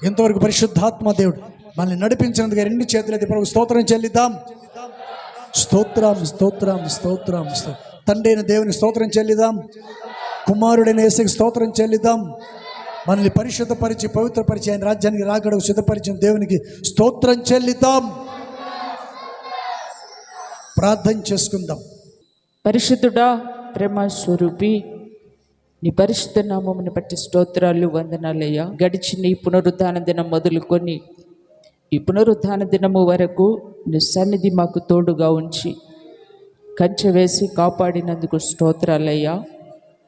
ఎంతవరకు పరిశుద్ధాత్మ దేవుడు మనల్ని నడిపించినందుకు రెండు చేతులైతే ప్రభు స్తోత్రం చెల్లిద్దాం. స్తోత్రం స్తోత్రం స్తోత్రం స్తోత్రం. తండ్రి అయిన దేవుని స్తోత్రం చెల్లిద్దాం. కుమారుడైన యేసుకి స్తోత్రం చెల్లిద్దాం. మనల్ని పరిశుద్ధపరిచి పవిత్రపరిచి ఆయన రాజ్యానికి రాకడకు సిద్ధపరిచిన దేవునికి స్తోత్రం చెల్లిద్దాం. ప్రార్థన చేసుకుందాం. పరిశుద్ధుడా, ప్రేమ స్వరూపి, నీ పరిశుద్ధ నామమును బట్టి స్తోత్రాలు, వందనాలయ్యా. గడిచిన ఈ పునరుద్ధాన దినం మొదలుకొని ఈ పునరుద్ధాన దినము వరకు నీ సన్నిధి మాకు తోడుగా ఉంచి కంచె వేసి కాపాడినందుకు స్తోత్రాలయ్యా.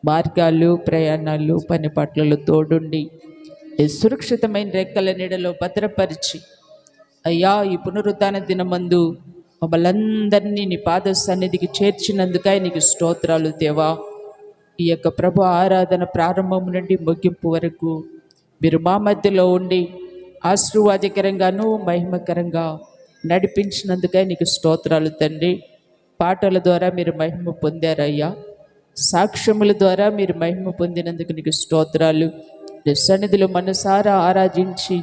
మార్గాలు, ప్రయాణాలు, పని పాటలలో తోడుండి ఈ సురక్షితమైన రెక్కల నీడలో భద్రపరిచి అయ్యా, ఈ పునరుద్ధాన దినమందు మమ్మల్ందరినీ నీ పాద సన్నిధికి చేర్చినందుకై నీకు స్తోత్రాలు దేవా. ఈ యొక్క ప్రభు ఆరాధన ప్రారంభం నుండి ముగింపు వరకు మీరు మా మధ్యలో ఉండి ఆశీర్వాదకరంగాను మహిమకరంగా నడిపించినందుకై నీకు స్తోత్రాలు తండ్రి. పాటల ద్వారా మీరు మహిమ పొందారయ్యా. సాక్ష్యముల ద్వారా మీరు మహిమ పొందినందుకు నీకు స్తోత్రాలు. నీ సన్నిధిలో మనసారా ఆరాధించి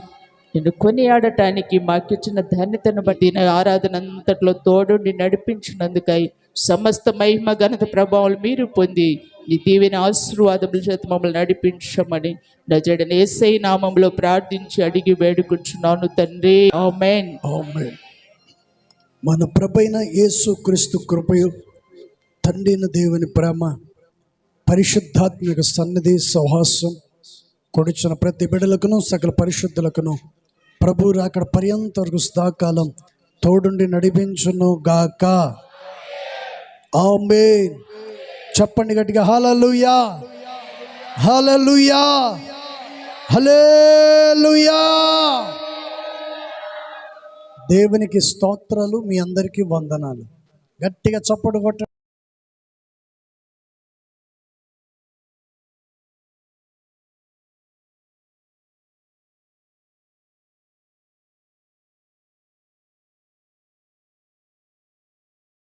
నిన్ను కొనియాడటానికి మాకిచ్చిన ధన్యతను బట్టి నా ఆరాధన అంతట్లో తోడుండి నడిపించినందుకై సమస్త మహిమ ఘనత ప్రభావాలు మీరు పొంది నీ దీవెన ఆశీర్వాదముల చేత మమ్మల్ని నడిపించమని నజరేయుడైన యేసయ్య నామములో ప్రార్థించి అడిగి వేడుకుంటున్నాను తండ్రి. ఆమేన్. ఆమేన్. మన ప్రభువైన యేసుక్రీస్తు కృపయు, తండ్రి అయిన దేవుని ప్రేమ, పరిశుద్ధాత్మిక సన్నిధి సహవాసం కొడుచున్న ప్రతి బిడ్డలకును సకల పరిశుద్ధులకును ప్రభు రాకడ పర్యంత వరకు సదాకాలం తోడుండి నడిపించును గాక. ఆమేన్. చెప్పండి గట్టిగా, హల్లెలూయా హల్లెలూయా హల్లెలూయా. దేవునికి స్తోత్రాలు. మీ అందరికీ వందనాలు. గట్టిగా చప్పట్లు కొట్టండి.